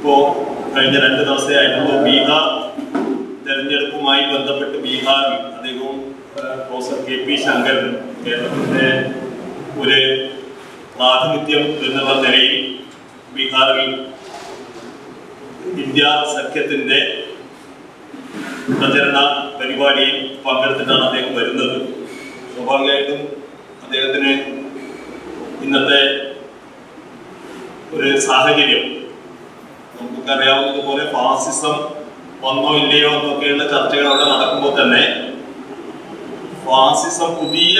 ഇപ്പോൾ കഴിഞ്ഞ 2 ദിവസമായിട്ടുള്ള ബീഹാർ തെരഞ്ഞെടുപ്പുമായി ബന്ധപ്പെട്ട് ബീഹാറിൽ അദ്ദേഹവും പ്രൊഫസർ KP ശങ്കരൻ കേരളത്തിൻ്റെ ഒരു പ്രാതിനിധ്യം എന്നുള്ള നിലയിൽ ബീഹാറിൽ ഇന്ത്യ സഖ്യത്തിൻ്റെ പ്രചരണ പരിപാടിയിൽ പങ്കെടുത്തിട്ടാണ് അദ്ദേഹം വരുന്നത്. സ്വാഭാവികമായിട്ടും അദ്ദേഹത്തിന് ഇന്നത്തെ ഒരു സാഹചര്യം നമുക്കൊക്കെ അറിയാവുന്നതുപോലെ ഫാസിസം വന്നോ ഇല്ലയോ എന്നൊക്കെയുള്ള ചർച്ചകൾ അവിടെ നടക്കുമ്പോൾ തന്നെ ഫാസിസം പുതിയ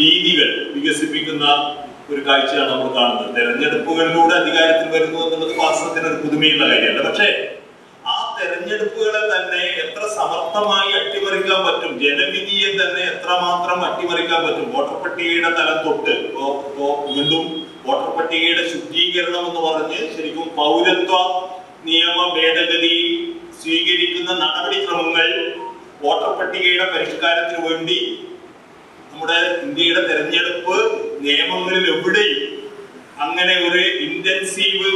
രീതികൾ വികസിപ്പിക്കുന്ന ഒരു കാഴ്ചയാണ് നമ്മൾ കാണുന്നത്. തെരഞ്ഞെടുപ്പുകളിലൂടെ അധികാരത്തിൽ വരുന്നു എന്നുള്ളത് ഫാസിസത്തിന് ഒരു പുതുമയുള്ള കാര്യമല്ല. പക്ഷേ ആ തെരഞ്ഞെടുപ്പുകളെ തന്നെ എത്ര സമർത്ഥമായി അട്ടിമറിക്കാൻ പറ്റും, ജനവിധിയെ തന്നെ എത്രമാത്രം അട്ടിമറിക്കാൻ പറ്റും, വോട്ടർ പട്ടികയുടെ തലം തൊട്ട് വീണ്ടും വോട്ടർ പട്ടികയുടെ ശുദ്ധീകരണം എന്ന് പറഞ്ഞ് ശരിക്കും പൗരത്വ നിയമ ഭേദഗതിയിൽ സ്വീകരിക്കുന്ന നടപടിക്രമങ്ങൾ വോട്ടർ പട്ടികയുടെ പരിഷ്കാരത്തിന് വേണ്ടി നമ്മുടെ ഇന്ത്യയുടെ തെരഞ്ഞെടുപ്പ് നിയമങ്ങളിൽ എവിടെയും അങ്ങനെ ഒരു ഇന്റൻസീവ്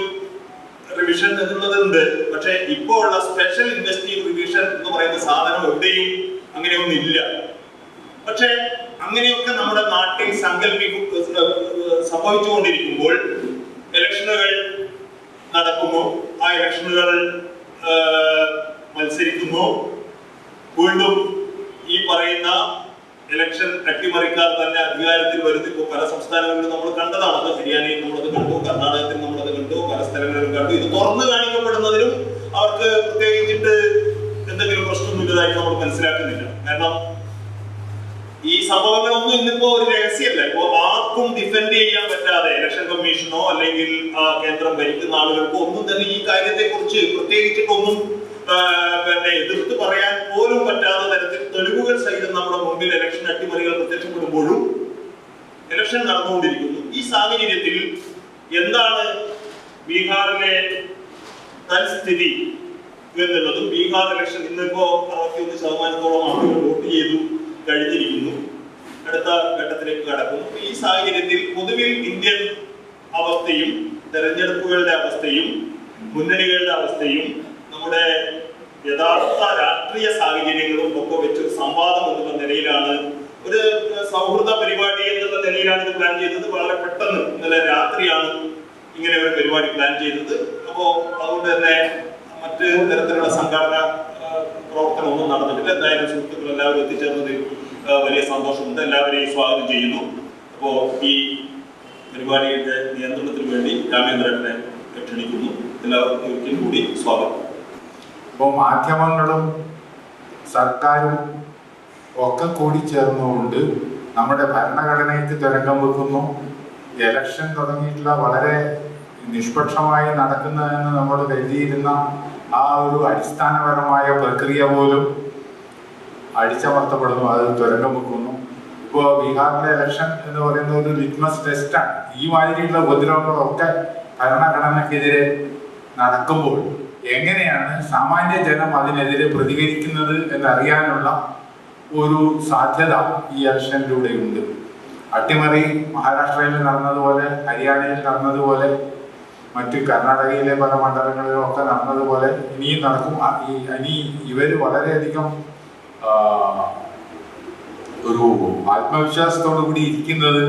റിവിഷൻ എന്നുള്ളതുണ്ട്. പക്ഷെ ഇപ്പോൾ ഉള്ള സ്പെഷ്യൽ ഇൻവെസ്റ്റീവ് റിവിഷൻ എന്ന് പറയുന്ന സാധനം എവിടെയും അങ്ങനെയൊന്നും ഇല്ല. പക്ഷെ അങ്ങനെയൊക്കെ നമ്മുടെ നാട്ടിൽ സംഭവിച്ചുകൊണ്ടിരിക്കുമ്പോൾ ഇലക്ഷനുകൾ നടക്കുന്നു, ആ ഇലക്ഷനുകൾ മത്സരിക്കുന്നു, വീണ്ടും ഈ പറയുന്ന ഇലക്ഷൻ അട്ടിമറിക്കാർ തന്നെ അധികാരത്തിൽ വരുന്നു. ഇപ്പോൾ പല സംസ്ഥാനങ്ങളിലും നമ്മൾ കണ്ടതാണ്. അത് ഹരിയാനയിൽ നമ്മളത് കണ്ടു, കർണാടകത്തിൽ നമ്മളത് കണ്ടു, പല സ്ഥലങ്ങളിലും കണ്ടു. ഇത് തുറന്നു കാണിക്കപ്പെടുന്നതിലും അവർക്ക് പ്രത്യേകിച്ചിട്ട് എന്തെങ്കിലും പ്രശ്നമൊന്നുമില്ലതായിട്ട് നമ്മൾ മനസ്സിലാക്കുന്നില്ല. കാരണം ഈ സംഭവങ്ങളൊന്നും ഇന്നിപ്പോ ഒരു രഹസ്യമല്ല. ഇപ്പോ ആർക്കും ഡിഫെൻഡ് ചെയ്യാൻ പറ്റാതെ ഇലക്ഷൻ കമ്മീഷനോ അല്ലെങ്കിൽ കേന്ദ്രം ഭരിക്കുന്ന ആളുകൾക്കോ ഒന്നും തന്നെ ഈ കാര്യത്തെ കുറിച്ച് പ്രത്യേകിച്ചിട്ടൊന്നും എതിർത്ത് പറയാൻ പോലും പറ്റാത്ത തരത്തിൽ തെളിവുകൾ സഹിതം നമ്മുടെ മുമ്പിൽ ഇലക്ഷൻ അട്ടിമറികൾ പ്രത്യക്ഷപ്പെടുമ്പോഴും ഇലക്ഷൻ നടന്നുകൊണ്ടിരിക്കുന്നു. ഈ സാഹചര്യത്തിൽ എന്താണ് ബീഹാറിലെ തൽസ്ഥിതി എന്നുള്ളതും, ബീഹാർ ഇലക്ഷൻ ഇന്നിപ്പോ 61% ആളുകൾ വോട്ട് ചെയ്തു കഴിഞ്ഞിരിക്കുന്നു, അടുത്ത ഘട്ടത്തിലേക്ക് കടക്കുന്നു. ഈ സാഹചര്യത്തിൽ പൊതുവിൽ ഇന്ത്യൻ അവസ്ഥയും തെരഞ്ഞെടുപ്പുകളുടെ അവസ്ഥയും മുന്നണികളുടെ അവസ്ഥയും നമ്മുടെ യഥാർത്ഥ രാഷ്ട്രീയ സാഹചര്യങ്ങളും ഒക്കെ വെച്ചൊരു സംവാദം എന്നുള്ള നിലയിലാണ്, ഒരു സൗഹൃദ പരിപാടി എന്നുള്ള നിലയിലാണ് ഇത് പ്ലാൻ ചെയ്തത്. വളരെ പെട്ടെന്ന് ഇന്നലെ രാത്രിയാണ് ഇങ്ങനെ ഒരു പരിപാടി പ്ലാൻ ചെയ്തത്. അപ്പോൾ അതുകൊണ്ട് തന്നെ മറ്റ് തരത്തിലുള്ള സംഘടന പ്രവർത്തനമൊന്നും നടന്നിട്ടില്ല. എന്തായാലും സുഹൃത്തുക്കൾ എല്ലാവരും എത്തിച്ചേർന്നതിൽ വലിയ സന്തോഷമുണ്ട്. എല്ലാവരെയും സ്വാഗതം ചെയ്യുന്നു. അപ്പോൾ ഈ പരിപാടിയുടെ നിയന്ത്രണത്തിന് വേണ്ടി രാമേന്ദ്രനെ ക്ഷണിക്കുന്നു. എല്ലാവർക്കും ഒരിക്കൽ കൂടി സ്വാഗതം. ഇപ്പോൾ മാധ്യമങ്ങളും സർക്കാരും ഒക്കെ കൂടി ചേർന്നുകൊണ്ട് നമ്മുടെ ഭരണഘടനയ്ക്ക് തുരങ്കം വെക്കുന്നു. ഇലക്ഷൻ തുടങ്ങിയിട്ടുള്ള വളരെ നിഷ്പക്ഷമായി നടക്കുന്നതെന്ന് നമ്മൾ കരുതിയിരുന്ന ആ ഒരു അടിസ്ഥാനപരമായ പ്രക്രിയ പോലും അടിച്ചമർത്തപ്പെടുന്നു, അത് തുരങ്കം വെക്കുന്നു. ഇപ്പോൾ ബീഹാറിലെ ഇലക്ഷൻ എന്ന് പറയുന്ന ഒരു ലിറ്റ്മസ് ടെസ്റ്റാണ്. ഈ മാതിരിയുള്ള ഉപദ്രവങ്ങളൊക്കെ ഭരണഘടനക്കെതിരെ നടക്കുമ്പോൾ എങ്ങനെയാണ് സാമാന്യ ജനം അതിനെതിരെ പ്രതികരിക്കുന്നത് എന്നറിയാനുള്ള ഒരു സാധ്യത ഈ ഇലക്ഷനിലൂടെയുണ്ട്. അട്ടിമറി മഹാരാഷ്ട്രയിൽ നടന്നതുപോലെ, ഹരിയാനയിൽ നടന്നതുപോലെ, മറ്റ് കർണാടകയിലെ പല മണ്ഡലങ്ങളിലും ഒക്കെ നടന്നതുപോലെ ഇനിയും നടക്കും. ഇനി ഇവർ വളരെയധികം ഒരു ആത്മവിശ്വാസത്തോടു കൂടി ഇരിക്കുന്നത്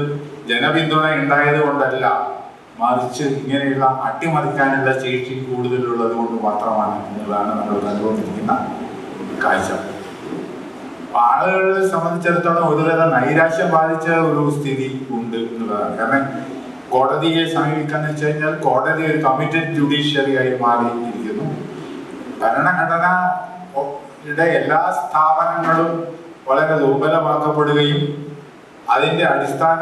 ജനപിന്തുണ ഉണ്ടായത് കൊണ്ടല്ല, മറിച്ച് ഇങ്ങനെയുള്ള അട്ടിമറിക്കാനുള്ള ശേഷി കൂടുതലുള്ളത് കൊണ്ട് മാത്രമാണ് എന്നുള്ളതാണ് നമ്മൾ കണ്ടുകൊണ്ടിരിക്കുന്ന കാഴ്ച. ആളുകളെ സംബന്ധിച്ചിടത്തോളം ഒരുതരം നൈരാശ്യം ബാധിച്ച ഒരു സ്ഥിതി ഉണ്ട് എന്നുള്ളതാണ്. കാരണം കോടതിയെ സമീപിക്കാന്ന് വെച്ച് കഴിഞ്ഞാൽ കോടതി ഒരു കമ്മിറ്റഡ് ജുഡീഷ്യറി ആയി മാറിയിരിക്കുന്നു. ഭരണഘടനയുടെ എല്ലാ സ്ഥാപനങ്ങളും വളരെ ദുർബലമാക്കപ്പെടുകയും അതിൻ്റെ അടിസ്ഥാന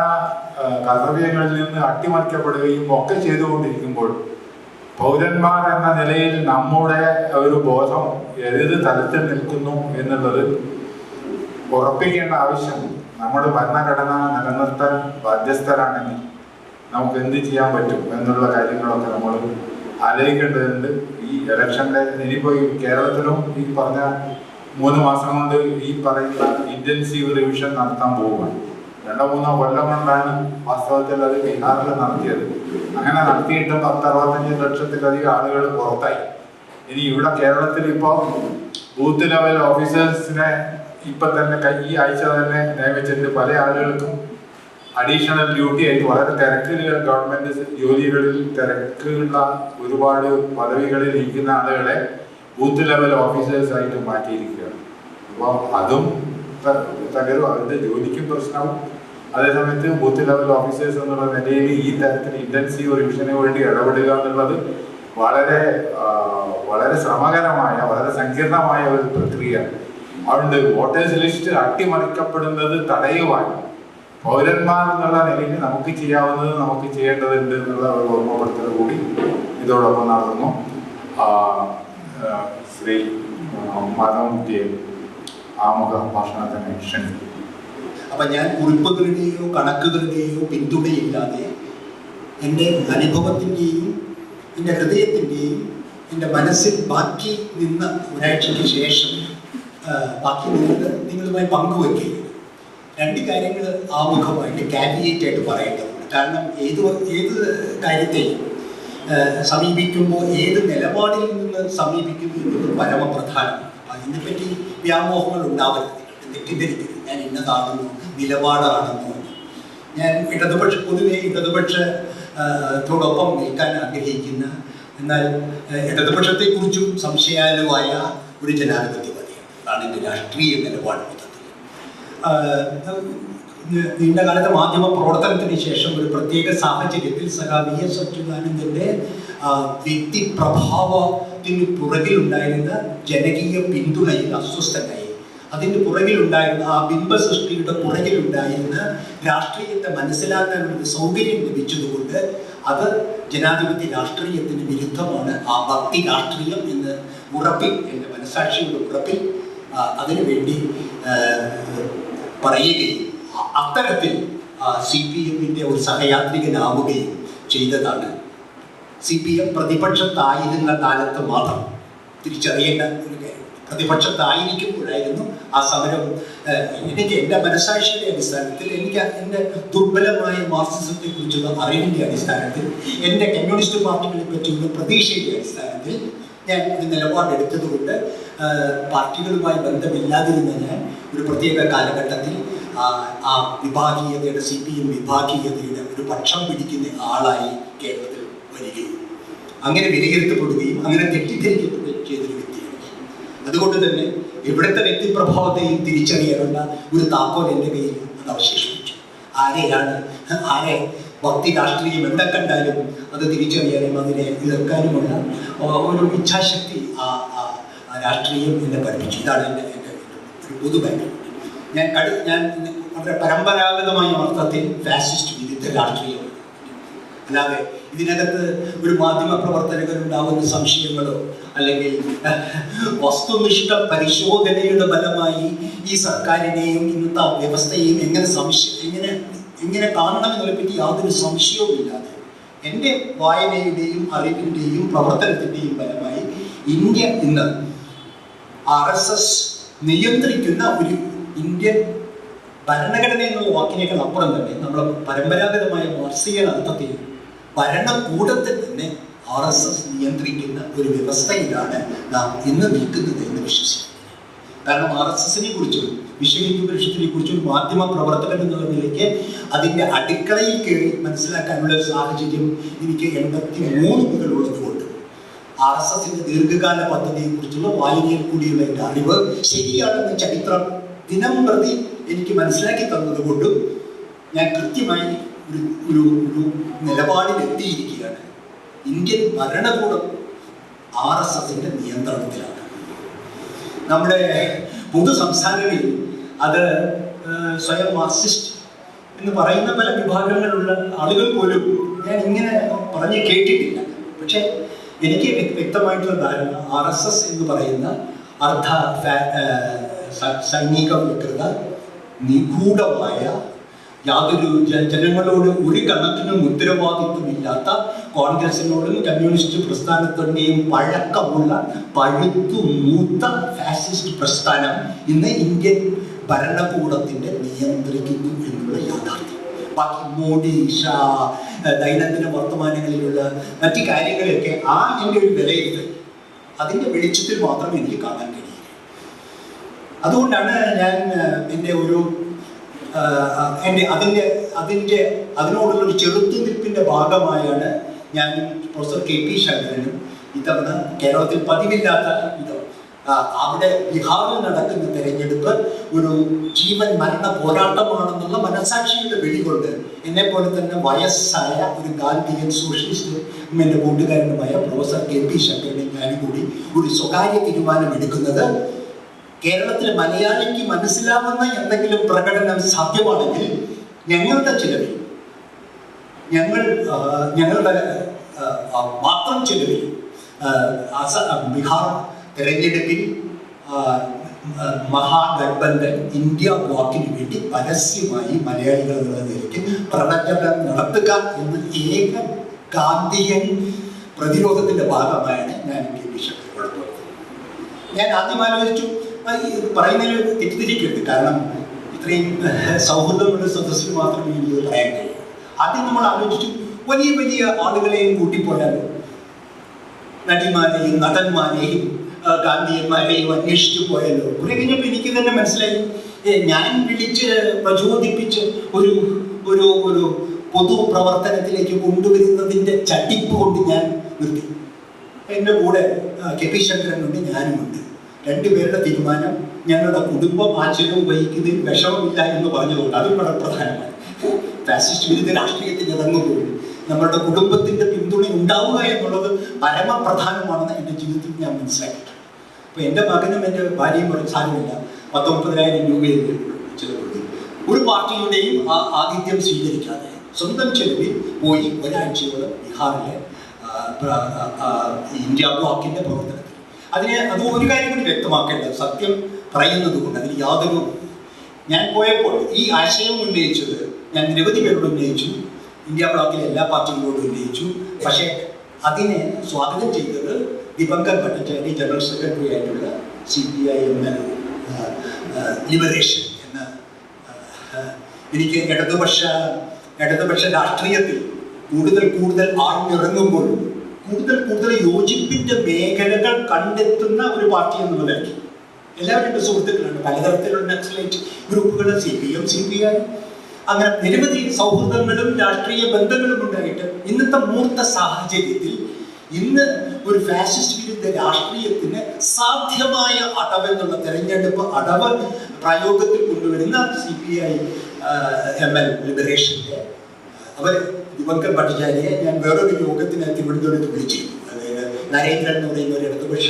കർത്തവ്യങ്ങളിൽ നിന്ന് അട്ടിമറിക്കപ്പെടുകയും ഒക്കെ ചെയ്തുകൊണ്ടിരിക്കുമ്പോൾ പൗരന്മാർ എന്ന നിലയിൽ നമ്മുടെ ഒരു ബോധം ഏത് തലത്തിൽ നിൽക്കുന്നു എന്നുള്ളത് ഉറപ്പിക്കേണ്ട ആവശ്യം നമ്മുടെ ഭരണഘടന നിലനിർത്താൻ ബാധ്യസ്ഥരാണെങ്കിൽ നമുക്ക് എന്ത് ചെയ്യാൻ പറ്റും എന്നുള്ള കാര്യങ്ങളൊക്കെ നമ്മൾ ആലോചിക്കേണ്ടതുണ്ട്. ഈ ഇലക്ഷൻ്റെ ഇനിയിപ്പോൾ ഈ കേരളത്തിലും ഈ പറഞ്ഞ 3 മാസം കൊണ്ട് ഈ പറയുന്ന ഇന്റൻസീവ് റിവിഷൻ നടത്താൻ പോവുകയാണ്. 2-3 കൊല്ലം കൊണ്ടാണ് വാസ്തവത്തിൽ അത് ബീഹാറിൽ നടത്തിയത്. അങ്ങനെ നടത്തിയിട്ട് 10-65 ലക്ഷത്തിലധികം ആളുകൾ പുറത്തായി. ഇനി ഇവിടെ കേരളത്തിൽ ഇപ്പോൾ ബൂത്ത് ലെവൽ ഓഫീസേഴ്സിനെ ഇപ്പൊ തന്നെ ഈ ആഴ്ച തന്നെ നിയമിച്ചിട്ട് പല ആളുകൾക്കും അഡീഷണൽ ഡ്യൂട്ടി ആയിട്ട് വളരെ തിരക്കുകൾ ഗവൺമെന്റ് ജോലികളിൽ തിരക്കുള്ള ഒരുപാട് പദവികളിൽ ഇരിക്കുന്ന ആളുകളെ ബൂത്ത് ലെവൽ ഓഫീസേഴ്സ് ആയിട്ട് മാറ്റിയിരിക്കുകയാണ്. അപ്പോൾ അതും തകരും, അവരുടെ ജോലിക്കും പ്രശ്നവും. അതേസമയത്ത് ബൂത്ത് ലെവൽ ഓഫീസേഴ്സ് എന്നുള്ള നിലയിൽ ഈ തരത്തിൽ ഇന്റൻസീവ് റിവിഷന് വേണ്ടി ഇടപെടുക എന്നുള്ളത് വളരെ വളരെ ശ്രമകരമായ വളരെ സങ്കീർണമായ ഒരു പ്രക്രിയയാണ്. അതുകൊണ്ട് വോട്ടേഴ്സ് ലിസ്റ്റ് അട്ടിമറിക്കപ്പെടുന്നത് തടയുവാൻ പൗരന്മാർ എന്നുള്ള നിലയിൽ നമുക്ക് ചെയ്യാവുന്നത് നമുക്ക് ചെയ്യേണ്ടതുണ്ട് എന്നുള്ള ഒരു ഓർമ്മപ്പെടുത്തൽ കൂടി ഇതോടൊപ്പം നടന്നു. ശ്രീ മാധവൻകുട്ടിയെ ആമുഖ ഭാഷണത്തിന് ക്ഷണിക്കും. അപ്പം ഞാൻ കുറിപ്പുകളുടെയോ കണക്കുകളുടെയോ പിന്തുണയില്ലാതെ എൻ്റെ അനുഭവത്തിൻ്റെയും എൻ്റെ ഹൃദയത്തിൻ്റെയും എൻ്റെ മനസ്സിൽ ബാക്കി നിന്ന ഒരാഴ്ചയ്ക്ക് ശേഷം ബാക്കി നിന്നത് നിങ്ങളുമായി പങ്കുവയ്ക്കുകയും 2 കാര്യങ്ങൾ ആമുഖമായിട്ട് കാവിയേറ്റായിട്ട് പറയേണ്ടതുണ്ട്. കാരണം ഏത് കാര്യത്തെയും സമീപിക്കുമ്പോൾ ഏത് നിലപാടിൽ നിന്ന് സമീപിക്കുന്നു എന്നത് പരമപ്രധാനമാണ്. അതിനെപ്പറ്റി വ്യാമോഹങ്ങൾ ഉണ്ടാവരുത്, തെറ്റിദ്ധരിക്കരുത്. ഞാൻ ഇന്നതാണെന്നോ നിലപാടാണെന്നോ. ഞാൻ പൊതുവെ ഇടതുപക്ഷത്തോടൊപ്പം നിൽക്കാൻ ആഗ്രഹിക്കുന്ന, എന്നാൽ ഇടതുപക്ഷത്തെക്കുറിച്ചും സംശയാലുവായ ഒരു ജനാധിപത്യവാദിയാണ്. അതാണ് എൻ്റെ രാഷ്ട്രീയ നിലപാട്. നീണ്ട കാലത്തെ മാധ്യമ പ്രവർത്തനത്തിന് ശേഷം ഒരു പ്രത്യേക സാഹചര്യത്തിൽ VS അച്യുതാനന്ദൻ്റെ വ്യക്തിപ്രഭാവത്തിന് പുറകിലുണ്ടായിരുന്ന ജനകീയ പിന്തുണയിൽ അസ്വസ്ഥനായി. അതിൻ്റെ പുറകിലുണ്ടായിരുന്ന ആ ബിംബസൃഷ്ടിയുടെ പുറകിലുണ്ടായിരുന്ന രാഷ്ട്രീയത്തെ മനസ്സിലാക്കാനുള്ള സൗകര്യം ലഭിച്ചതുകൊണ്ട് അത് ജനാധിപത്യ രാഷ്ട്രീയത്തിന് വിരുദ്ധമാണ്, ആ ഭക്തി രാഷ്ട്രീയം എന്ന് ഉറപ്പിൽ, എൻ്റെ മനസാക്ഷിയുടെ ഉറപ്പിൽ അതിനുവേണ്ടി പറയുകയും അത്തരത്തിൽ CPM-ന്റെ ഒരു സഹയാത്രികനാവുകയും ചെയ്തതാണ്. CPM പ്രതിപക്ഷത്തായിരുന്ന കാലത്ത് മാത്രം തിരിച്ചറിയേണ്ട ഒരു കാര്യം. പ്രതിപക്ഷത്തായിരിക്കുമ്പോഴായിരുന്നു ആ സമരം. എനിക്ക് എൻ്റെ മനസാക്ഷിയുടെ അടിസ്ഥാനത്തിൽ, എനിക്ക് എൻ്റെ ദുർബലമായ മാർക്സിസത്തെ കുറിച്ചുള്ള അറിവിൻ്റെ അടിസ്ഥാനത്തിൽ, എൻ്റെ കമ്മ്യൂണിസ്റ്റ് പാർട്ടികളെ പറ്റിയുള്ള പ്രതീക്ഷയുടെ അടിസ്ഥാനത്തിൽ ഞാൻ ഒരു നിലപാടെടുത്തത് കൊണ്ട് പാർട്ടികളുമായി ബന്ധമില്ലാതിരുന്ന ഞാൻ ഒരു പ്രത്യേക കാലഘട്ടത്തിൽ ആ വിഭാഗീയതയുടെ CPM വിഭാഗീയതയുടെ ഒരു പക്ഷം പിടിക്കുന്ന ആളായി കേരളത്തിൽ വരികയും അങ്ങനെ വിലയിരുത്തപ്പെടുകയും അങ്ങനെ തെറ്റിദ്ധരിക്കപ്പെടുകയും ചെയ്തൊരു വ്യക്തിയാണ്. അതുകൊണ്ട് തന്നെ ഇവിടുത്തെ വ്യക്തിപ്രഭാവത്തെയും തിരിച്ചറിയാനുള്ള ഒരു താക്കോൽ എൻ്റെ കയ്യിൽ അത് അവശേഷിപ്പിച്ചു. ആരെ ഭക്തി രാഷ്ട്രീയം എവിടെ കണ്ടാലും അത് തിരിച്ചറിയാനും അതിനെ എതിർക്കാനുമുള്ള ഒരു ഇച്ഛാശക്തി ആ രാഷ്ട്രീയം എന്നെ പഠിപ്പിച്ചു. ഇതാണ് എൻ്റെ ഒരു പൊതുബാക്ക്ഗ്രൗണ്ട്. ഞാൻ വളരെ പരമ്പരാഗതമായ അർത്ഥത്തിൽ ഫാസിസ്റ്റ് വിരുദ്ധ രാഷ്ട്രീയം, അല്ലാതെ ഇതിനകത്ത് ഒരു മാധ്യമ പ്രവർത്തകരുണ്ടാവുന്ന സംശയങ്ങളോ അല്ലെങ്കിൽ വസ്തുനിഷ്ഠ പരിശോധനയുടെ ഫലമായി ഈ സർക്കാരിനെയും ഇന്നത്തെ വ്യവസ്ഥയെയും എങ്ങനെ കാണണമെന്നതിനെ പറ്റി യാതൊരു സംശയവുമില്ലാതെ എൻ്റെ വായനയുടെയും അറിവിൻ്റെയും പ്രവർത്തനത്തിൻ്റെയും ഫലമായി ഇന്ത്യ ഇന്ന് RSS നിയന്ത്രിക്കുന്ന ഒരു ഇന്ത്യൻ ഭരണഘടന എന്നുള്ള വാക്കിനേക്കാൾ അപ്പുറം തന്നെ നമ്മൾ പരമ്പരാഗതമായ മാർക്സിയൻ അർത്ഥത്തിൽ ഭരണകൂടത്തിൽ തന്നെ RSS നിയന്ത്രിക്കുന്ന ഒരു വ്യവസ്ഥയിലാണ് നാം ഇന്ന് നിൽക്കുന്നത് എന്ന് വിശ്വസിക്കുന്നു. കാരണം RSS-നെ കുറിച്ചും വിശ്വഹിന്ദു പരിഷത്തിനെ കുറിച്ചും മാധ്യമ പ്രവർത്തകൻ എന്നുള്ള നിലയ്ക്ക് അതിൻ്റെ അടുക്കളയിൽ കയറി മനസ്സിലാക്കാനുള്ള ഒരു സാഹചര്യം എനിക്ക് 83 മുതലുള്ളത് കൊണ്ട് RSS-ന്റെ ദീർഘകാല പദ്ധതിയെ കുറിച്ചുള്ള വായനയിൽ കൂടിയുള്ള എൻ്റെ അറിവ് ശരിയാണെന്ന് ചരിത്രം ദിനം പ്രതി എനിക്ക് മനസ്സിലാക്കി തന്നതുകൊണ്ടും ഞാൻ കൃത്യമായി ഒരു നിലപാടിൽ എത്തിയിരിക്കുകയാണ്. ഇന്ത്യൻ ഭരണകൂടം RSS-ന്റെ നിയന്ത്രണത്തിലാണ്. നമ്മുടെ പൊതു സംസ്ഥാനങ്ങളിൽ അത് സ്വയം മാർക്സിസ്റ്റ് എന്ന് പറയുന്ന പല വിഭാഗങ്ങളുള്ള ആളുകൾ പോലും ഞാൻ ഇങ്ങനെ പറഞ്ഞ് കേട്ടിട്ടില്ല. പക്ഷെ എനിക്ക് വ്യക്തമായിട്ടുള്ള ധാരണ RSS എന്ന് പറയുന്ന സൈനികവൽകൃത നിഗൂഢമായ യാതൊരു ജനങ്ങളോട് ഒരു കണക്കിനും ഉത്തരവാദിത്വമില്ലാത്ത കോൺഗ്രസിനോടും കമ്മ്യൂണിസ്റ്റ് പ്രസ്ഥാനത്തിൻ്റെയും പഴക്കമുള്ള പഴുത്തു മൂത്ത ഫാസിസ്റ്റ് പ്രസ്ഥാനം ഇന്ന് ഇന്ത്യൻ ഭരണകൂടത്തിൻ്റെ നിയന്ത്രിക്കുന്നു എന്നുള്ള യാഥാർത്ഥ്യം. ബാക്കി മോഡി, ഷാ, ദൈനംദിന വർത്തമാനങ്ങളിലുള്ള മറ്റു കാര്യങ്ങളെയൊക്കെ എൻ്റെ ഒരു വിലയിരുത്തൽ അതിൻ്റെ വെളിച്ചത്തിൽ മാത്രമേ എനിക്ക് കാണാൻ കഴിയൂ. അതുകൊണ്ടാണ് ഞാൻ എൻ്റെ ഒരു അതിനോടുള്ളൊരു ചെറുത്തുനിൽപ്പിൻ്റെ ഭാഗമായാണ് ഞാൻ പ്രൊഫസർ KP ശങ്കരനും ഇത്തവണ കേരളത്തിൽ പതിവില്ലാത്ത അവിടെ ബീഹാറിൽ നടക്കുന്ന തെരഞ്ഞെടുപ്പ് ഒരു ജീവൻ മരണ പോരാട്ടമാണെന്നുള്ള മനസാക്ഷിയുടെ വെളികൊണ്ട് എന്നെപ്പോലെ തന്നെ വയസ്സായ ഒരു ഗാന്ധിയൻ സോഷ്യലിസ്റ്റ് എൻ്റെ കൂട്ടുകാരനുമായ പ്രൊഫസർ KP ശങ്കരനും ഞാനും കൂടി ഒരു സ്വകാര്യ തീരുമാനം എടുക്കുന്നത് കേരളത്തിലെ മലയാളിക്ക് മനസ്സിലാവുന്ന എന്തെങ്കിലും പ്രകടനം സാധ്യമാണെങ്കിൽ ഞങ്ങളുടെ ചിലവിൽ ഞങ്ങളുടെ മാത്രം ചിലവിൽ ബീഹാർ തെരഞ്ഞെടുപ്പിൽ മഹാഗഠബന്ധൻ ഇന്ത്യ ബ്ലോക്കിന് വേണ്ടി പരസ്യമായി മലയാളികൾ എന്നുള്ള നിലയ്ക്ക് പ്രവർത്തനം നടത്തുക എന്ന ഏക ഗാന്ധിയൻ പ്രതിരോധത്തിന്റെ ഭാഗമായാണ് ഞാൻ KP ശങ്കരനോട് ഞാൻ ആദ്യം ആലോചിച്ചു പറയുന്നതിൽ തെറ്റിദ്ധരിക്കരുത്, കാരണം ഇത്രയും സൗഹൃദമുള്ള സദസ്സിൽ മാത്രമേ എനിക്ക് പറയാൻ കഴിയൂ. ആദ്യം നമ്മൾ ആലോചിച്ചു വലിയ വലിയ ആളുകളെയും കൂട്ടിപ്പോയാലോ, നടിമാരെയും നടന്മാരെയും ഗാന്ധിയന്മാരെയും അന്വേഷിച്ചു പോയല്ലോ. കുറെ കഴിഞ്ഞപ്പോൾ എനിക്ക് തന്നെ മനസ്സിലായി ഞാൻ വിളിച്ച് പ്രചോദിപ്പിച്ച് ഒരു ഒരു ഒരു പൊതു പ്രവർത്തനത്തിലേക്ക് കൊണ്ടുവരുന്നതിൻ്റെ ചട്ടിപ്പ് കൊണ്ട് ഞാൻ നിർത്തി. എൻ്റെ കൂടെ KP ശങ്കരനുണ്ട്, ഞാനുമുണ്ട്. രണ്ടുപേരുടെ തീരുമാനം ഞങ്ങളുടെ കുടുംബം ആചരണം വഹിക്കുന്നതിൽ വിഷമമില്ല എന്ന് പറഞ്ഞതുകൊണ്ട് അതും വളരെ പ്രധാനമാണ്. ഫാസിസ്റ്റ് വിരുദ്ധ രാഷ്ട്രീയത്തിൽ ഇറങ്ങുമ്പോൾ നമ്മളുടെ കുടുംബത്തിൻ്റെ പിന്തുണ ഉണ്ടാവുക എന്നുള്ളത് പരമപ്രധാനമാണെന്ന് എൻ്റെ ജീവിതത്തിൽ ഞാൻ മനസ്സിലാക്കിയിട്ടുണ്ട്. അപ്പോൾ എൻ്റെ മകനും എൻ്റെ ഭാര്യയും പറഞ്ഞ സാധനമില്ല 19,000 രൂപയിൽ ചിലവുണ്ട്. ഒരു പാർട്ടിയുടെയും ആതിഥ്യം സ്വീകരിക്കാതെ സ്വന്തം ചെലവിൽ പോയി ഒരാഴ്ചയോളം ബീഹാറിലെ ഇന്ത്യ ബ്ലോക്കിൻ്റെ പ്രവർത്തനത്തിൽ അത് ഒരു കാര്യം കൂടി വ്യക്തമാക്കേണ്ടത് സത്യം പറയുന്നത് കൊണ്ട് അതിന് യാതൊരു ഞാൻ പോയപ്പോൾ ഈ ആശയം ഉന്നയിച്ചത് ഞാൻ നിരവധി പേരോട് ഉന്നയിച്ചു, ഇന്ത്യ ബ്ലോക്കിലെ എല്ലാ പാർട്ടികളോടും ഉന്നയിച്ചു. പക്ഷേ അതിനെ സ്വാഗതം ചെയ്തത് ദിബങ്കർ ഭട്ടാചാര്യ ജനറൽ സെക്രട്ടറി ആയിട്ടുള്ള CPI-ML ലിബറേഷൻ എന്ന എനിക്ക് ഇടതുപക്ഷ രാഷ്ട്രീയത്തിൽ കൂടുതൽ ആഴ്ന്നിറങ്ങുമ്പോൾ കൂടുതൽ യോജിപ്പിന്റെ മേഖലകൾ കണ്ടെത്തുന്ന ഒരു പാർട്ടി എന്നുള്ളതായിരിക്കും. എല്ലാവരും എൻ്റെ സുഹൃത്തുക്കളാണ്, പലതരത്തിലുള്ള നക്സലൈറ്റ് ഗ്രൂപ്പുകൾ, CPM, CPI, അങ്ങനെ നിരവധി സൗഹൃദങ്ങളും രാഷ്ട്രീയ ബന്ധങ്ങളും ഉണ്ടായിട്ട് ഇന്നത്തെ മൂർത്ത സാഹചര്യത്തിൽ ഇന്ന് ഒരു ഫാസിസ്റ്റ് വിരുദ്ധ രാഷ്ട്രീയത്തിന് സാധ്യമായ അടവെന്നുള്ള തെരഞ്ഞെടുപ്പ് അടവ് പ്രയോഗത്തിൽ കൊണ്ടുവരുന്ന CPI-ML ലിബറേഷന്റെ അവർ ദിബങ്കർ ഭട്ടാചാര്യയെ ഞാൻ വേറൊരു യോഗത്തിന് തിരുവനന്തപുരത്ത് വിളിച്ചിരുന്നു. അതായത് നരേന്ദ്രൻ എന്ന് പറയുന്ന ഒരു ഇടതുപക്ഷ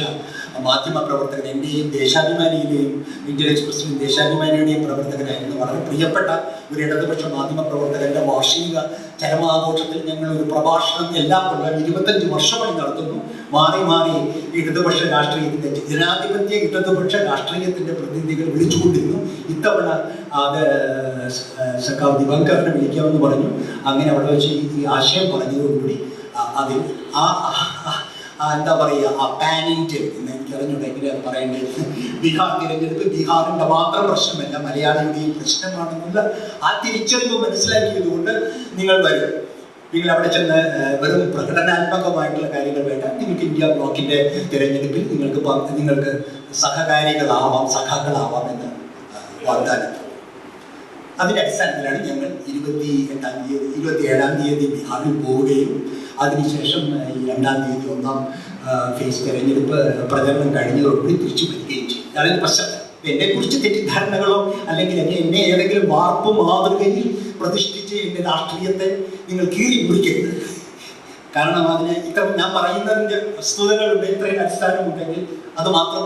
മാധ്യമ പ്രവർത്തകൻ, എൻ്റെയും ദേശാഭിമാനിയുടെയും ഇന്ത്യൻ എക്സ്പ്രസിൻ്റെയും ദേശാഭിമാനിയുടെയും പ്രവർത്തകനായിരുന്നു. വളരെ പ്രിയപ്പെട്ട ഒരു ഇടതുപക്ഷ മാധ്യമ പ്രവർത്തകന്റെ വാർഷിക ചരമാഘോഷത്തിൽ ഞങ്ങൾ ഒരു പ്രഭാഷണം എല്ലാ കൊല്ലം 25 വർഷമായി നടത്തുന്നു. മാറി ഇടതുപക്ഷ രാഷ്ട്രീയത്തിൻ്റെ ജനാധിപത്യ ഇടതുപക്ഷ രാഷ്ട്രീയത്തിൻ്റെ പ്രതിനിധികൾ വിളിച്ചുകൊണ്ടിരുന്നു. ഇത്തവണ അത് സഖാവ് ദിബങ്കറിനെ വിളിക്കാമെന്ന് പറഞ്ഞു. അങ്ങനെ അവിടെ വെച്ച് ഈ ആശയം പറഞ്ഞതോടുകൂടി അതിൽ എന്താ പറയുക, ആ പാൻ ഇന്ത്യൻ എന്ന് എനിക്കറിഞ്ഞുണ്ടെങ്കിൽ പറയേണ്ടത് ബീഹാർ തിരഞ്ഞെടുപ്പ് ബീഹാറിൻ്റെ മാത്രം പ്രശ്നമല്ല, മലയാളിയുടെയും പ്രശ്നമാണെന്നുള്ള ആ തിരിച്ചറിവ് മനസ്സിലാക്കിയത് കൊണ്ട് നിങ്ങൾ വരും. നിങ്ങൾ അവിടെ ചെന്ന് വെറും പ്രകടനാത്മകമായിട്ടുള്ള കാര്യങ്ങൾ വേണ്ട, നിങ്ങൾക്ക് ഇന്ത്യ ബ്ലോക്കിൻ്റെ തിരഞ്ഞെടുപ്പിൽ നിങ്ങൾക്ക് സഖാക്കളാവാം എന്ന വാഗ്ദാനം. അതിൻ്റെ അടിസ്ഥാനത്തിലാണ് ഞങ്ങൾ 27-ാം തീയതി ബീഹാറിൽ പോവുകയും അതിനുശേഷം ഈ 2-ാം തീയതി 1-ാം ഫേസ് തെരഞ്ഞെടുപ്പ് പ്രചരണം കഴിഞ്ഞതോടുകൂടി തിരിച്ചു വരികയും ചെയ്യും. അതിന് പശ്ചാത്തലം എന്നെക്കുറിച്ച് തെറ്റിദ്ധാരണകളോ അല്ലെങ്കിൽ എന്നെ ഏതെങ്കിലും വാർപ്പ് മാതൃകയിൽ പ്രതിഷ്ഠിച്ച് എൻ്റെ രാഷ്ട്രീയത്തെ നിങ്ങൾ കീറി മുറിക്കരുത്. കാരണം അതിന് ഇത്ര ഞാൻ പറയുന്നതിൻ്റെ വസ്തുതകളുണ്ട്, ഇത്രയും അടിസ്ഥാനമുണ്ടെങ്കിൽ അത് മാത്രം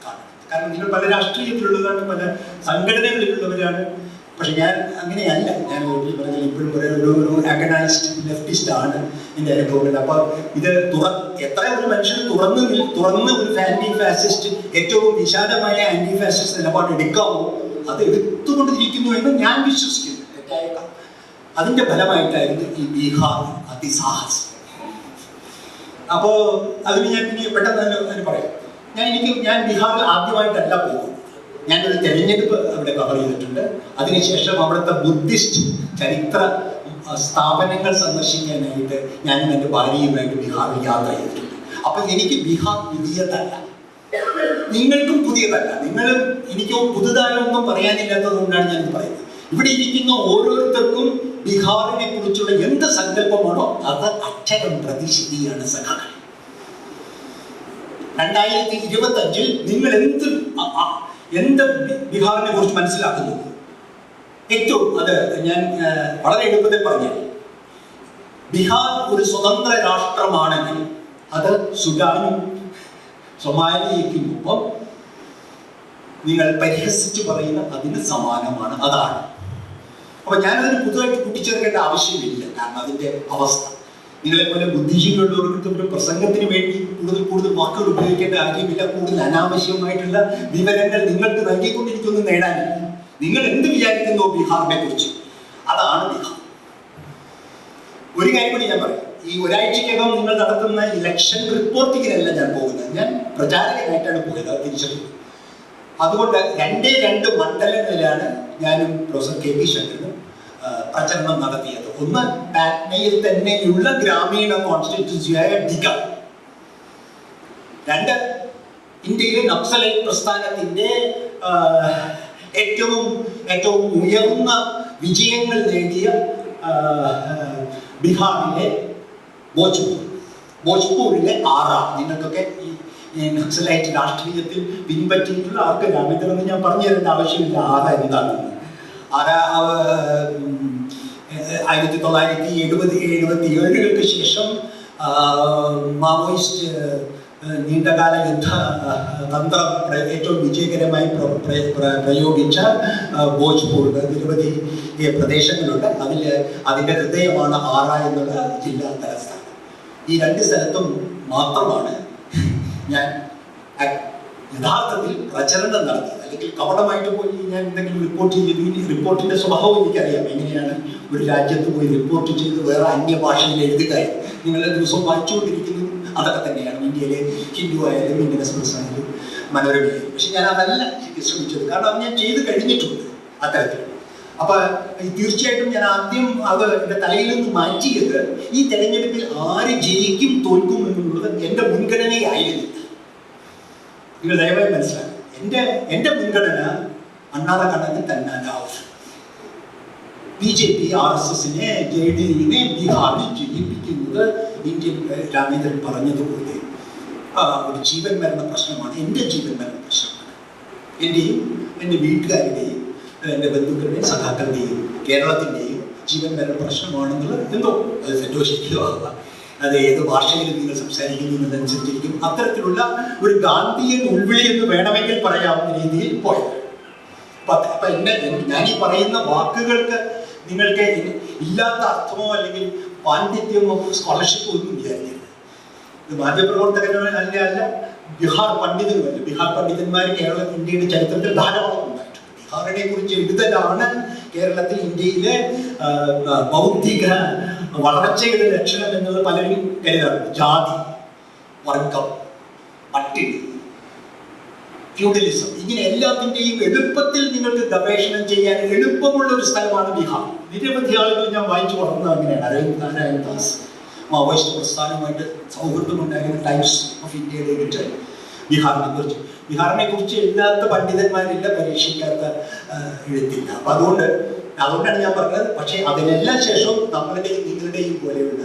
കാണും. കാരണം നിങ്ങൾ പല രാഷ്ട്രീയത്തിലുള്ളതാണ്, പല സംഘടനകളിലുള്ളവരാണ്. പക്ഷെ ഞാൻ അങ്ങനെയല്ല. ഞാൻ പറഞ്ഞാൽ ഇപ്പോഴും ഒരു അഗനൈസ്ഡ് ലെഫ്റ്റിസ്റ്റ് ആണ് എൻ്റെ അനുഭവങ്ങൾ. അപ്പോൾ ഇത് എത്ര ഒരു മനുഷ്യന് തുറന്ന് ഒരു ആന്റി ഫാസിസ്റ്റ്, ഏറ്റവും വിശാലമായ ആന്റി ഫാസിസ്റ്റ് നിലപാട് എടുക്കാമോ അത് എടുത്തുകൊണ്ടിരിക്കുന്നു എന്ന് ഞാൻ വിശ്വസിക്കുന്നു. തെറ്റായേക്കാം. അതിൻ്റെ ഫലമായിട്ടായിരുന്നു ഈ ബീഹാർ അതിസാഹസം. അപ്പോൾ അതിന് ഞാൻ ഇനി പെട്ടെന്ന് തന്നെ പറയാം. ഞാൻ ബീഹാറിൽ ആദ്യമായിട്ടല്ല പോകുന്നത്. ഞാനൊരു തെരഞ്ഞെടുപ്പ് അവിടെ കവർ ചെയ്തിട്ടുണ്ട്. അതിനുശേഷം അവിടുത്തെ ബുദ്ധിസ്റ്റ് ചരിത്ര സ്ഥാപനങ്ങൾ സന്ദർശിക്കാനായിട്ട് ഞാനും എൻ്റെ ഭാര്യയുമായിട്ട് ബീഹാറിൽ യാത്ര ചെയ്തിട്ടുണ്ട്. അപ്പൊ എനിക്ക് ബീഹാർ പുതിയതല്ല, നിങ്ങൾക്കും പുതിയതല്ല. നിങ്ങളും എനിക്കോ പുതുതായൊന്നും പറയാനില്ലാത്തത് കൊണ്ടാണ് ഞാൻ പറയുന്നത്. ഇവിടെ ഇരിക്കുന്ന ഓരോരുത്തർക്കും ബീഹാറിനെ കുറിച്ചുള്ള എന്ത് സങ്കല്പമാണോ അത് അക്ഷരം പ്രതിശരിയാണ് സഖാക്കൾ. 2025 നിങ്ങൾ എന്ത് ബീഹാറിനെ കുറിച്ച് മനസ്സിലാക്കുന്നു? ഏറ്റവും അത് ഞാൻ വളരെ എളുപ്പത്തിൽ പറഞ്ഞാൽ, ബീഹാർ ഒരു സ്വതന്ത്ര രാഷ്ട്രമാണെങ്കിൽ അത് സുഡാനും സൊമാലിയയ്ക്കും ഒപ്പം നിങ്ങൾ പരിഹസിച്ച് പറയുന്ന അതിന് സമാനമാണ്. അതാണ്. അപ്പൊ ഞാനതിന് പുതുതായിട്ട് കൂട്ടിച്ചേർക്കേണ്ട ആവശ്യമില്ല. കാരണം അതിന്റെ അവസ്ഥ നിങ്ങളെപ്പോലെ ബുദ്ധിജീവികളുള്ളവർക്ക് ഒരു പ്രസംഗത്തിന് വേണ്ടി കൂടുതൽ വാക്കുകൾ ഉപയോഗിക്കേണ്ട കാര്യമില്ല. കൂടുതൽ അനാവശ്യമായിട്ടുള്ള വിവരങ്ങൾ നിങ്ങൾക്ക് നൽകിക്കൊണ്ട് എനിക്കൊന്നും നേടാനില്ല. നിങ്ങൾ എന്ത് വിചാരിക്കുന്നു ബീഹാറിനെ കുറിച്ച്? അതാണ് ബീഹാർ. ഒരു കാര്യം കൂടി ഞാൻ പറയാം. ഈ ഒരാഴ്ചക്കകം നിങ്ങൾ നടത്തുന്ന ഇലക്ഷൻ റിപ്പോർട്ടിങ്ങിനല്ല ഞാൻ പോകുന്നത്, ഞാൻ പ്രചാരകനായിട്ടാണ് പോയത്. അത് തിരിച്ചറിയുന്നത്. അതുകൊണ്ട് 2 മണ്ഡലങ്ങളിലാണ് ഞാനും പ്രൊഫസർ KP ശങ്കരനും പ്രചരണം നടത്തിയത്. ഒന്ന് പാറ്റ്നയിൽ തന്നെയുള്ള ഗ്രാമീണ കോൺസ്റ്റിറ്റ്യൂൻസിയായ ഡിഗ. 2 ഇന്ത്യയിലെ നക്സലൈറ്റ് പ്രസ്ഥാനത്തിന്റെ ഏറ്റവും ഉയർന്ന വിജയങ്ങൾ നേടിയ ബീഹാറിലെ ഭോജ്പൂരിലെ ആറാ. നിങ്ങൾക്കൊക്കെ ഈ നക്സലൈറ്റ് രാഷ്ട്രീയത്തിൽ പിൻപറ്റിയിട്ടുള്ള ആർക്ക് രാമേന്ദ്രൻ ഞാൻ പറഞ്ഞു തരേണ്ട ആവശ്യമില്ല ആറാ എന്താണെന്ന്. ആറാ 1977 ശേഷം മാവോയിസ്റ്റ് നീണ്ടകാല യുദ്ധ തന്ത്രം ഏറ്റവും വിജയകരമായി പ്രയോഗിച്ച ഭോജ്പൂർ നിരവധി പ്രദേശങ്ങളുണ്ട്. അതിൻ്റെ ഹൃദയമാണ് ആറ എന്നുള്ള ജില്ലാ തലസ്ഥാനം. ഈ 2 സ്ഥലത്തും മാത്രമാണ് ഞാൻ യഥാർത്ഥത്തിൽ പ്രചരണം നടത്തിയത്. അല്ലെങ്കിൽ കപടമായിട്ട് പോയി ഞാൻ എന്തെങ്കിലും റിപ്പോർട്ട് ചെയ്തു. ഈ റിപ്പോർട്ടിന്റെ സ്വഭാവം എനിക്കറിയാം. എങ്ങനെയാണ് ഒരു രാജ്യത്ത് പോയി റിപ്പോർട്ട് ചെയ്ത് വേറെ അന്യഭാഷയിൽ എഴുതുക. നിങ്ങളെ ദിവസവും വായിച്ചുകൊണ്ടിരിക്കുന്നത് അതൊക്കെ തന്നെയാണ്. ഇന്ത്യയിലെ ഹിന്ദു ആയാലും ഇന്ത്യൻ എക്സ്പ്രസ് ആയാലും മനോരമയായാലും. പക്ഷെ ഞാൻ അതല്ല ശ്രമിച്ചത്. കാരണം അത് ഞാൻ ചെയ്ത് കഴിഞ്ഞിട്ടുണ്ട് അത്തരത്തിൽ. അപ്പൊ തീർച്ചയായിട്ടും ഞാൻ ആദ്യം അത് എൻ്റെ തലയിൽ നിന്ന് മാറ്റിയത് ഈ തെരഞ്ഞെടുപ്പിൽ ആര് ജയിക്കും തോൽക്കും എന്നുള്ളത് എൻ്റെ മുൻഗണനയായിരുന്നില്ല. നിങ്ങൾ ദയവായി മനസ്സിലാക്കുക. എൻ്റെ മുൻഗണന അണ്ണാറ കണ്ണന് തന്നാലാവും. BJP RSSനെ JDUവിനെ ബീഹാറിൽ ജയിപ്പിക്കുന്നത് ഇന്ത്യൻ രാമേന്ദ്രൻ പറഞ്ഞതുപോലെ ഒരു ജീവൻ മരണ പ്രശ്നമാണ്. എൻ്റെ ജീവൻ മരണ പ്രശ്നമാണ്. എൻ്റെയും എൻ്റെ വീട്ടുകാരുടെയും എൻ്റെ ബന്ധുക്കളുടെയും സഖാക്കളുടെയും കേരളത്തിൻ്റെയും ജീവൻ മരണ പ്രശ്നമാണെന്നുള്ളത് എന്തോ അത് തെറ്റോ ശരിയോ ആവാം. അത് ഏത് ഭാഷയിൽ നിങ്ങൾ സംസാരിക്കുന്നതിനനുസരിച്ചിരിക്കും. അത്തരത്തിലുള്ള ഒരു ഗാന്ധിയൻ ഉൾവിളി എന്ന് വേണമെങ്കിൽ പറയാവുന്ന രീതിയിൽ പോയത്. അപ്പൊ ഞാൻ ഈ പറയുന്ന വാക്കുകൾക്ക് നിങ്ങൾക്ക് ഇല്ലാത്ത അർത്ഥമോ അല്ലെങ്കിൽ പാണ്ഡിത്യമോ സ്കോളർഷിപ്പോ ഒന്നും വിചാരിക്കരുത്. ഇത് മാധ്യമപ്രവർത്തകനോ അല്ല ബീഹാർ പണ്ഡിതനുമല്ല. ബീഹാർ പണ്ഡിതന്മാർ ഇന്ത്യയുടെ ചരിത്രത്തിൽ ധാരാളം ഉണ്ടായിട്ടുണ്ട്. ബീഹാറിനെ കുറിച്ച് എഴുതലാണ് കേരളത്തിൽ ഇന്ത്യയിലെ ബൗദ്ധിക വളർച്ചയുടെ ലക്ഷണം എന്നത് പലരും കരുതാറുണ്ട്. ജാതി, വർഗം, പട്ടിണി, ഫ്യൂഡലിസം, ഇങ്ങനെ എല്ലാത്തിൻ്റെയും എളുപ്പത്തിൽ നിങ്ങൾക്ക് ഗവേഷണം ചെയ്യാൻ എളുപ്പമുള്ള ഒരു സ്ഥലമാണ് ബീഹാർ. നിരവധി ആളുകൾ ഞാൻ വായിച്ചു വളർന്നത് അങ്ങനെയാണ്. അരവിന്ദ് നാരായൺ ദാസ് മാവോയിസ്റ്റ് പ്രസ്ഥാനമായിട്ട് സൗഹൃദമുണ്ടായിരുന്ന ടൈംസ് ഓഫ് ഇന്ത്യയുടെ എഡിറ്റർ ബീഹാറിനെ കുറിച്ച് എഴുതാത്ത പണ്ഡിതന്മാരില്ല, പരീക്ഷിക്കാത്ത എഴുത്തില്ല. അപ്പൊ അതുകൊണ്ടാണ് ഞാൻ പറഞ്ഞത്. പക്ഷേ അതിനെല്ലാം ശേഷവും നമ്മളുടെയും നിങ്ങളുടെയും പോലെയുള്ള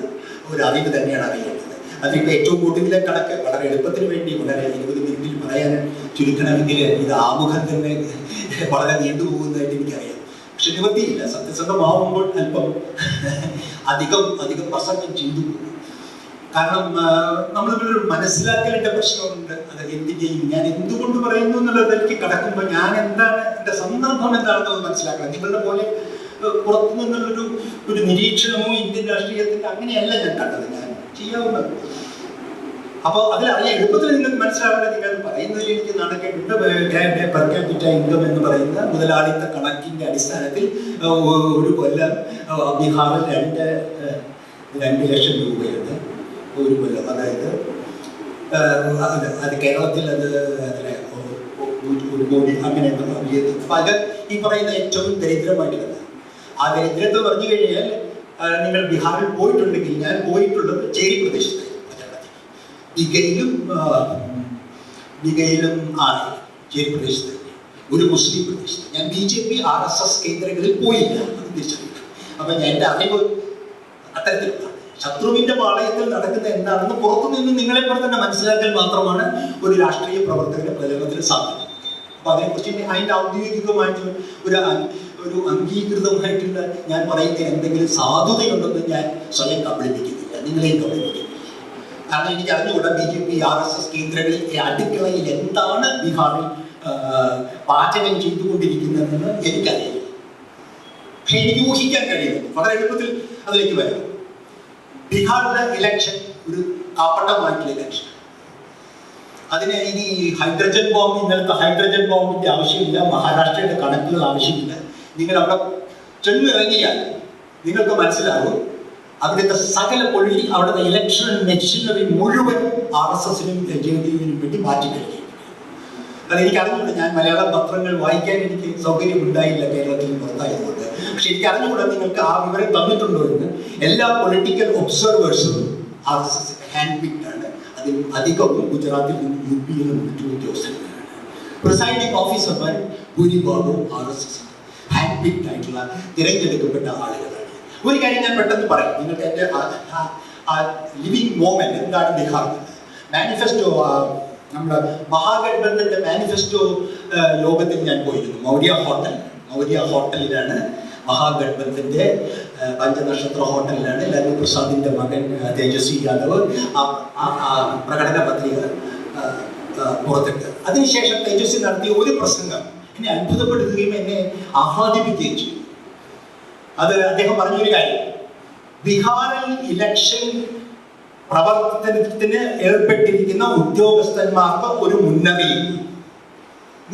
ഒരു അറിവ് തന്നെയാണ് അറിയേണ്ടത്. അതിപ്പോൾ ഏറ്റവും കൂടുതലെ കണക്ക് വളരെ എളുപ്പത്തിന് വേണ്ടി വളരെ 20 മിനിറ്റിൽ പറയാൻ ചുരുക്കണമെങ്കിൽ ഇത് ആമുഖം തന്നെ വളരെ നീണ്ടുപോകുന്നതായിട്ട് എനിക്കറിയാം. പക്ഷെ നിവൃത്തിയില്ല. സത്യസന്ധമാവുമ്പോൾ അല്പം അധികം പ്രസംഗം ചെയ്തു പോകും. കാരണം നമ്മളിവിടെ മനസ്സിലാക്കലിന്റെ പ്രശ്നമുണ്ട്. അത് എന്തിൻ്റെയും ഞാൻ എന്തുകൊണ്ട് പറയുന്നു എന്നുള്ളത് എനിക്ക് കടക്കുമ്പോൾ ഞാൻ എന്താണ് എൻ്റെ സന്ദർഭം എന്താണെന്ന് മനസ്സിലാക്കണം. നിങ്ങളുടെ പോലെ പുറത്തു നിന്നുള്ളൊരു നിരീക്ഷണമോ ഇന്ത്യൻ രാഷ്ട്രീയത്തിന്റെ അങ്ങനെയല്ല ഞാൻ കണ്ടത്. ഞാൻ ചെയ്യാവുന്നത്. അപ്പോൾ അതിലറിയാം എളുപ്പത്തിൽ നിങ്ങൾക്ക് മനസ്സിലാവേണ്ടത്. നിങ്ങൾ പറയുന്നതിൽ എനിക്ക് നടക്കേണ്ട പെർ ക്യാപിറ്റ ഇൻകം എന്ന് പറയുന്ന മുതലാളിത്ത കണക്കിന്റെ അടിസ്ഥാനത്തിൽ ഒരു കൊല്ലം ബീഹാറിൽ 2 ലക്ഷം രൂപയാണ് ഒരു കൊല്ലം. അതായത് അത് കേരളത്തിൽ അത് 1 കോടി അങ്ങനെ അപ്പൊ അത് ഈ പറയുന്ന ഏറ്റവും ദരിദ്രമായിട്ടുള്ളത്. ആ ദരിദ്രത്തെ പറഞ്ഞു കഴിഞ്ഞാൽ നിങ്ങൾ ബീഹാറിൽ പോയിട്ടുണ്ടെങ്കിൽ, ഞാൻ പോയിട്ടുള്ളത് ചേരി പ്രദേശത്ത്, ദിഗയിലും ആറിലും ചേരി പ്രദേശത്ത്, ഒരു മുസ്ലിം പ്രദേശത്ത്. ഞാൻ BJP RSS കേന്ദ്രങ്ങളിൽ പോയില്ല, അത് തിരിച്ചറിയില്ല. അപ്പൊ ഞാൻ എൻ്റെ അറിവ് അത്തരത്തിലുള്ള ശത്രുവിന്റെ പാളയത്തിൽ നടക്കുന്ന എന്താണെന്ന് പുറത്തുനിന്ന് നിങ്ങളെപ്പോലെ തന്നെ മനസ്സിലാക്കൽ മാത്രമാണ് ഒരു രാഷ്ട്രീയ പ്രവർത്തകന്റെ പ്രചരണത്തിന് സാധിക്കുന്നത്. അപ്പൊ അതിനെക്കുറിച്ച് അതിൻ്റെ ഔദ്യോഗികമായിട്ട് ഒരു അംഗീകൃതമായിട്ടുള്ള ഞാൻ പറയുന്ന എന്തെങ്കിലും സാധുതയുണ്ടെന്ന് ഞാൻ സ്വയം കബളിപ്പിക്കുന്നില്ല, നിങ്ങളെയും കബളിപ്പിക്കുന്നില്ല. കാരണം എനിക്ക് അറിഞ്ഞുകൂടാ BJP RSS കേന്ദ്രങ്ങളിൽ അടുക്കളയിൽ എന്താണ് ബീഹാറിൽ പാചകം ചെയ്തുകൊണ്ടിരിക്കുന്നതെന്ന് എനിക്കറിയില്ല. പക്ഷെ എനിക്ക് ഊഹിക്കാൻ കഴിയുന്നു, വളരെ എളുപ്പത്തിൽ അതിലേക്ക് വരാം. ബീഹാറിലെ ഇലക്ഷൻ ഒരു കാപ്പട്ടമായിട്ടുള്ള ഇലക്ഷൻ. അതിന് ഇനി ഹൈഡ്രജൻ ബോംബ്, ഇന്നലത്തെ ഹൈഡ്രജൻ ബോംബിന്റെ ആവശ്യമില്ല, മഹാരാഷ്ട്രയുടെ കണക്കുകൾ ആവശ്യമില്ല. നിങ്ങൾ അവിടെ ചെന്നിറങ്ങിയാൽ നിങ്ങൾക്ക് മനസ്സിലാകും അവിടുത്തെ സകല അവിടുത്തെ ഇലക്ഷൻ മെഷീനറി മുഴുവൻ RSSനും JDUവിനും വേണ്ടി മാറ്റി കഴിഞ്ഞു. അതെനിക്ക് അറിഞ്ഞുകൂടാ, ഞാൻ മലയാളം പത്രങ്ങൾ വായിക്കാൻ എനിക്ക് സൗകര്യം ഉണ്ടായില്ല കേരളത്തിൽ പുറത്തായതുകൊണ്ട്. പക്ഷെ എനിക്ക് അറിഞ്ഞുകൂടാ നിങ്ങൾക്ക് ആ വിവരം തന്നിട്ടുണ്ടോ എന്ന്. എല്ലാ പൊളിറ്റിക്കൽ ഒബ്സർവേഴ്സും RSSന്റെ ഹാൻഡ് പിക്ഡ് ആണ്. അതിൽ അധികവും ഗുജറാത്തിൽ നിന്നും UP യിലും മറ്റു ഉദ്യോഗസ്ഥന്മാരാണ്. പ്രിസൈഡിംഗ് ഓഫീസർമാർ ഭൂരിഭാഗവും RSS ഹാൻഡ് പിക്ഡ് ആയിട്ടുള്ള തിരഞ്ഞെടുക്കപ്പെട്ട ആളുകളാണ്. ഒരു കാര്യം ഞാൻ പെട്ടെന്ന് പറയാം, നിങ്ങൾക്ക് എൻ്റെ ലിവിങ് മോമെന്റ് എന്താണ് ബീഹാറിൽ. മാനിഫെസ്റ്റോ, നമ്മുടെ മഹാഗഠബന്ധന്റെ മാനിഫെസ്റ്റോ യോഗത്തിൽ ഞാൻ പോയിരുന്നു. മൗര്യ ഹോട്ടലിലാണ് മഹാഗഠബന്ധന്റെ പഞ്ചനക്ഷത്ര ഹോട്ടലിലാണ് ലാലു പ്രസാദിന്റെ മകൻ തേജസ്വി യാദവ് പ്രകടന പത്രിക പുറത്തിട്ട്. അതിനുശേഷം തേജസ്വി നടത്തിയ ഒരു പ്രസംഗം എന്നെ അത്ഭുതപ്പെടുത്തുകയും എന്നെ ആഹ്ലാദിപ്പിക്കുകയും ചെയ്തു. അത് അദ്ദേഹം പറഞ്ഞൊരു കാര്യം, ബീഹാറിൽ ഇലക്ഷൻ പ്രവർത്തനത്തിന് ഏർപ്പെട്ടിരിക്കുന്ന ഉദ്യോഗസ്ഥന്മാർക്ക് ഒരു മുന്നറിയിപ്പ്.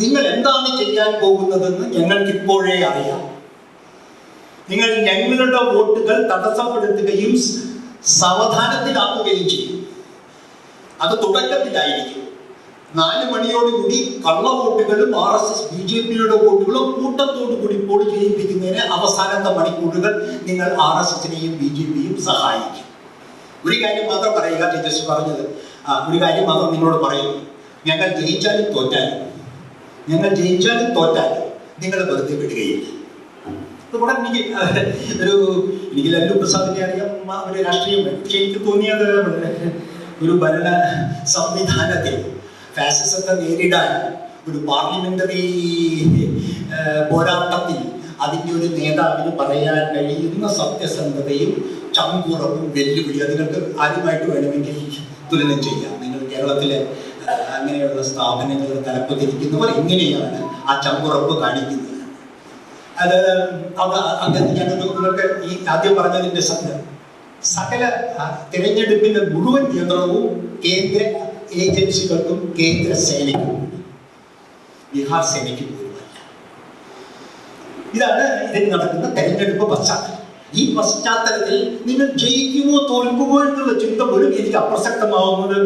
നിങ്ങൾ എന്താണ് ചെയ്യാൻ പോകുന്നതെന്ന് ഞങ്ങൾക്കിപ്പോഴേ അറിയാം. നിങ്ങൾ ഞങ്ങളുടെ വോട്ടുകൾ തടസ്സപ്പെടുത്തുകയും സാവധാനത്തിലാക്കുകയും ചെയ്യും. അത് തുടക്കത്തിലായിരിക്കും. 4 മണിയോടുകൂടി കള്ളവോട്ടുകളും RSS BJPയുടെ വോട്ടുകളും കൂട്ടത്തോടുകൂടി പോൾ ചെയ്യിപ്പിക്കുന്നതിന് അവസാനത്തെ മണിക്കൂറുകൾ നിങ്ങൾ RSSനെയും BJPയും സഹായിക്കും. ഒരു കാര്യം മാത്രം പറയുക, തേജസ്വി പറഞ്ഞത് ഒരു കാര്യം മാത്രം നിങ്ങളോട് പറയുന്നു. ഞങ്ങൾ ജയിച്ചാലും തോറ്റാലും നിങ്ങൾ വെറുതെ വിടുകയില്ല. അതുകൂടെ എനിക്ക് ലാലു പ്രസാദിനെ അറിയാം, ഒരു രാഷ്ട്രീയം. പക്ഷെ എനിക്ക് തോന്നിയത് ഒരു ഭരണ സംവിധാനത്തിൽ ഫാസിസത്തെ നേരിടാൻ ഒരു പാർലമെന്ററി പോരാട്ടത്തിൽ അതിൻ്റെ ഒരു നേതാവിന് പറയാൻ കഴിയുന്ന സത്യസന്ധതയും ചങ്കുറപ്പും വെല്ലുവിളി നിങ്ങൾക്ക് ആരുമായിട്ട് വേണമെങ്കിൽ തുലനം ചെയ്യാം. നിങ്ങൾ കേരളത്തിലെ അങ്ങനെയുള്ള സ്ഥാപനങ്ങളുടെ തലപ്പത്തിരിക്കുന്നവർ എങ്ങനെയാണ് ആ ചങ്കുറപ്പ് കാണിക്കുന്നത്? അത് അങ്ങനെ നിങ്ങൾക്ക് ഈ ആദ്യം പറഞ്ഞതിൻ്റെ സകല തിരഞ്ഞെടുപ്പിന്റെ മുഴുവൻ നിയന്ത്രണവും കേന്ദ്ര ഏജൻസികൾക്കും കേന്ദ്ര സേനയ്ക്കും, ബീഹാർ സേനയ്ക്ക് പോലുമല്ല. ഇതാണ് ഇതിൽ നടക്കുന്ന തെരഞ്ഞെടുപ്പ് പശ്ചാത്തലം. ഈ പശ്ചാത്തലത്തിൽ നിങ്ങൾ ജയിക്കുമോ തോൽക്കുമോ എന്നുള്ള ചിന്ത പോലും എനിക്ക് അപ്രസക്തമാവുന്നത്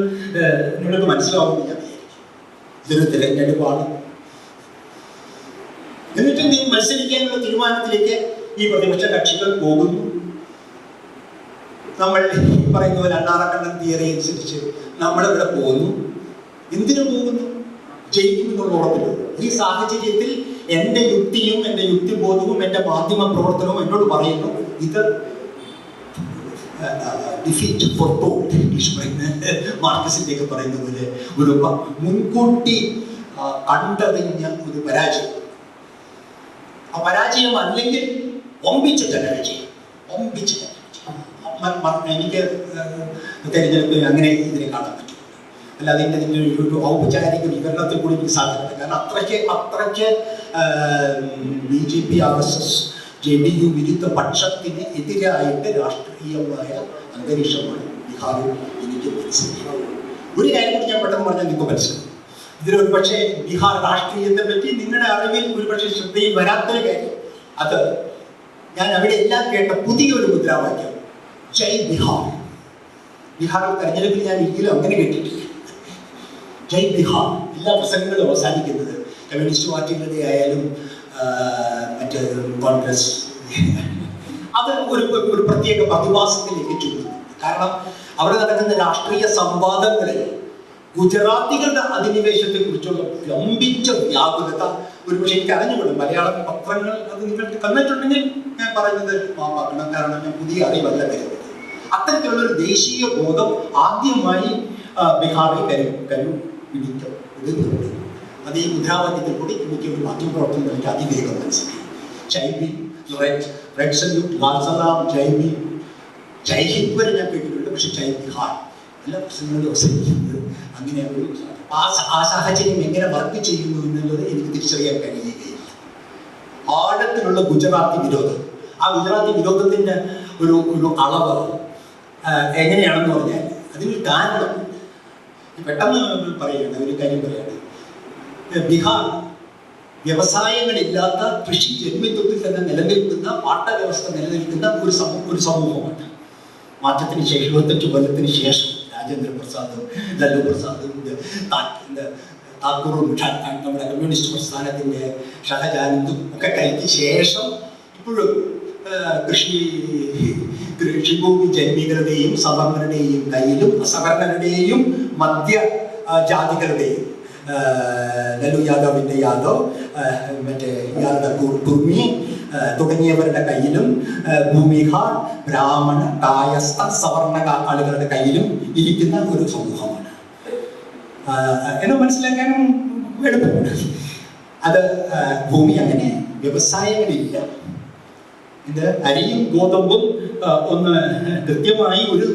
നിങ്ങൾക്ക് മനസ്സിലാവുമെന്ന് ഞാൻ വിചാരിക്കും. ഇതൊരു തിരഞ്ഞെടുപ്പാണ്. എന്നിട്ട് നീ മത്സരിക്കാനുള്ള തീരുമാനത്തിലേക്ക് ഈ പ്രതിപക്ഷ കക്ഷികൾ പോകുന്നു. നമ്മൾ പറയുന്ന പോലെ അണ്ണാറക്കണ്ണൻ തിയറി അനുസരിച്ച് നമ്മളിവിടെ പോകുന്നു. എന്തിനു പോകുന്നു? ജയിക്കുമെന്നുള്ള ഉറപ്പില്ല. ഈ സാഹചര്യത്തിൽ എൻ്റെ യുക്തിയും എൻ്റെ യുക്തിബോധവും എൻ്റെ മാധ്യമ പ്രവർത്തനവും എന്നോട് പറയുന്നു, ഇത് ഡിഫീറ്റ് ഫോർടോൾഡ്, ഇംഗ്ലീഷ് പറയുന്ന മാർക്കസിന്റെ ഒക്കെ പറയുന്ന പോലെ ഒരു മുൻകൂട്ടി കണ്ടറിഞ്ഞ ഒരു പരാജയം. ആ പരാജയം അല്ലെങ്കിൽ ഒമ്പിച്ച പരാജയം. എനിക്ക് തെരഞ്ഞെടുപ്പ് അങ്ങനെ ഇതിനെ കാണാൻ പറ്റും. അല്ലാതെ ഇതിൻ്റെ ഒരു ഔപചാരിക വിവരണത്തിൽ കൂടി എനിക്ക് സാധ്യത. കാരണം അത്രയ്ക്ക് BJP RSS JDU വിരുദ്ധ പക്ഷത്തിന് എതിരായിട്ട് രാഷ്ട്രീയമായ അന്തരീക്ഷമാണ് ബീഹാറിൽ എനിക്ക് മനസ്സിലാക്കുന്നത്. ഒരു കാര്യം കൂടി ഞാൻ പെട്ടെന്ന് പറഞ്ഞാൽ നിങ്ങൾക്ക് മനസ്സിലാവും. ഇതിലൊരു പക്ഷേ ബീഹാർ രാഷ്ട്രീയത്തെ പറ്റി നിങ്ങളുടെ അറിവിൽ ഒരുപക്ഷെ ശ്രദ്ധയിൽ വരാത്തൊരു കാര്യം, അത് ഞാൻ അവിടെ എല്ലാം കേട്ട പുതിയൊരു മുദ്രാവാക്യം, ജയ് ബീഹാർ. ബീഹാറിൽ തെരഞ്ഞെടുപ്പിൽ ഞാൻ ഒരിക്കലും അങ്ങനെ കേട്ടിട്ടില്ല. ജയ് ബീഹാർ. എല്ലാ പ്രസംഗങ്ങളും അവസാനിക്കുന്നത് കമ്മ്യൂണിസ്റ്റ് പാർട്ടികളുടെ ആയാലും മറ്റ് കോൺഗ്രസ്, അത് ഒരു പ്രത്യേക പ്രതിഭാസത്തിലേക്ക് ചൂണ്ടുന്നു. കാരണം അവിടെ നടക്കുന്ന രാഷ്ട്രീയ സംവാദങ്ങളിൽ ഗുജറാത്തികളുടെ അധിനിവേശത്തെ കുറിച്ചുള്ള ഗംഭീര വ്യാകുലത ഒരുപക്ഷെ എനിക്ക് അറിഞ്ഞുകൊള്ളും. മലയാളം പത്രങ്ങൾ അത് നിങ്ങൾക്ക് തന്നിട്ടുണ്ടെങ്കിൽ ഞാൻ പറയുന്നത് മാപ്പാക്കണം, കാരണം ഞാൻ പുതിയ അറിവല്ല വരുന്നത്. അത്തരത്തിലുള്ള ഒരു ദേശീയ ബോധം ആദ്യമായി ബീഹാറിൽ പിടിക്കപ്പെടുന്നുണ്ട്. അത് ഈ മുദ്രാവാക്യത്തിൽ കൂടി എനിക്ക് ഒരു മാധ്യമപ്രവർത്തനം എനിക്ക് അതിവേഗം മനസ്സിലായി. ജയ് ഭീം, റെഡ് സല്യൂട്ട്, ലാൽ സലാം, ജയ് ഭീം, ജയ് ഹിന്ദ് വരെ ഞാൻ കേട്ടിട്ടുണ്ട്. പക്ഷെ ജയ് ബീഹാർ എല്ലാ പ്രശ്നങ്ങളും അവസാനിക്കുന്നത് അങ്ങനെ ഒരു ആ സാഹചര്യം എങ്ങനെ വർക്ക് ചെയ്യുന്നു എന്നുള്ളത് എനിക്ക് തിരിച്ചറിയാൻ കഴിയുകയില്ല. ആഴത്തിലുള്ള ഗുജറാത്തി വിരോധം, ആ ഗുജറാത്തി വിരോധത്തിന്റെ ഒരു അളവ് എങ്ങനെയാണെന്ന് പറഞ്ഞാൽ അതിനൊരു കാരണം പെട്ടെന്ന് പറയുകയാണ്. ഒരു കാര്യം പറയുകയാണ്, ബീഹാർ വ്യവസായങ്ങളില്ലാത്ത കൃഷി ജന്മിത്വത്തിൽ തന്നെ നിലനിൽക്കുന്ന പാട്ടവ്യവസ്ഥ നിലനിൽക്കുന്ന ഒരു സമൂഹമാണ്. മാറ്റത്തിന് ശേഷം 25 കൊല്ലത്തിന് ശേഷം രാജേന്ദ്ര പ്രസാദും ലല്ലു പ്രസാദും താക്കൂറും നമ്മുടെ കമ്മ്യൂണിസ്റ്റ് പ്രസ്ഥാനത്തിൻ്റെ ഷഹജാനന്ദും ഒക്കെ കഴിഞ്ഞ ശേഷം ഇപ്പോഴും കൃഷിഭൂമി ജന്മികളുടെയും സവർണരുടെയും കയ്യിലും അസവർണരുടെയും മധ്യ ജാതികളുടെയും ലല്ലു യാദവിൻ്റെ യാദവ്, മറ്റേ ഇയാളുടെ കുർമി തുടങ്ങിയവരുടെ കയ്യിലും ഭൂമിഹാർ, ബ്രാഹ്മണ, കായസ്ഥ, സവർണ ആളുകളുടെ കയ്യിലും ഇരിക്കുന്ന ഒരു സമൂഹമാണ് എന്ന് മനസ്സിലാക്കാനും എളുപ്പമുണ്ട്. അത് ഭൂമി അങ്ങനെ വ്യവസായങ്ങളില്ല. ഇത് അരിയും ഗോതമ്പും ഒന്ന് കൃത്യമായി ഒരു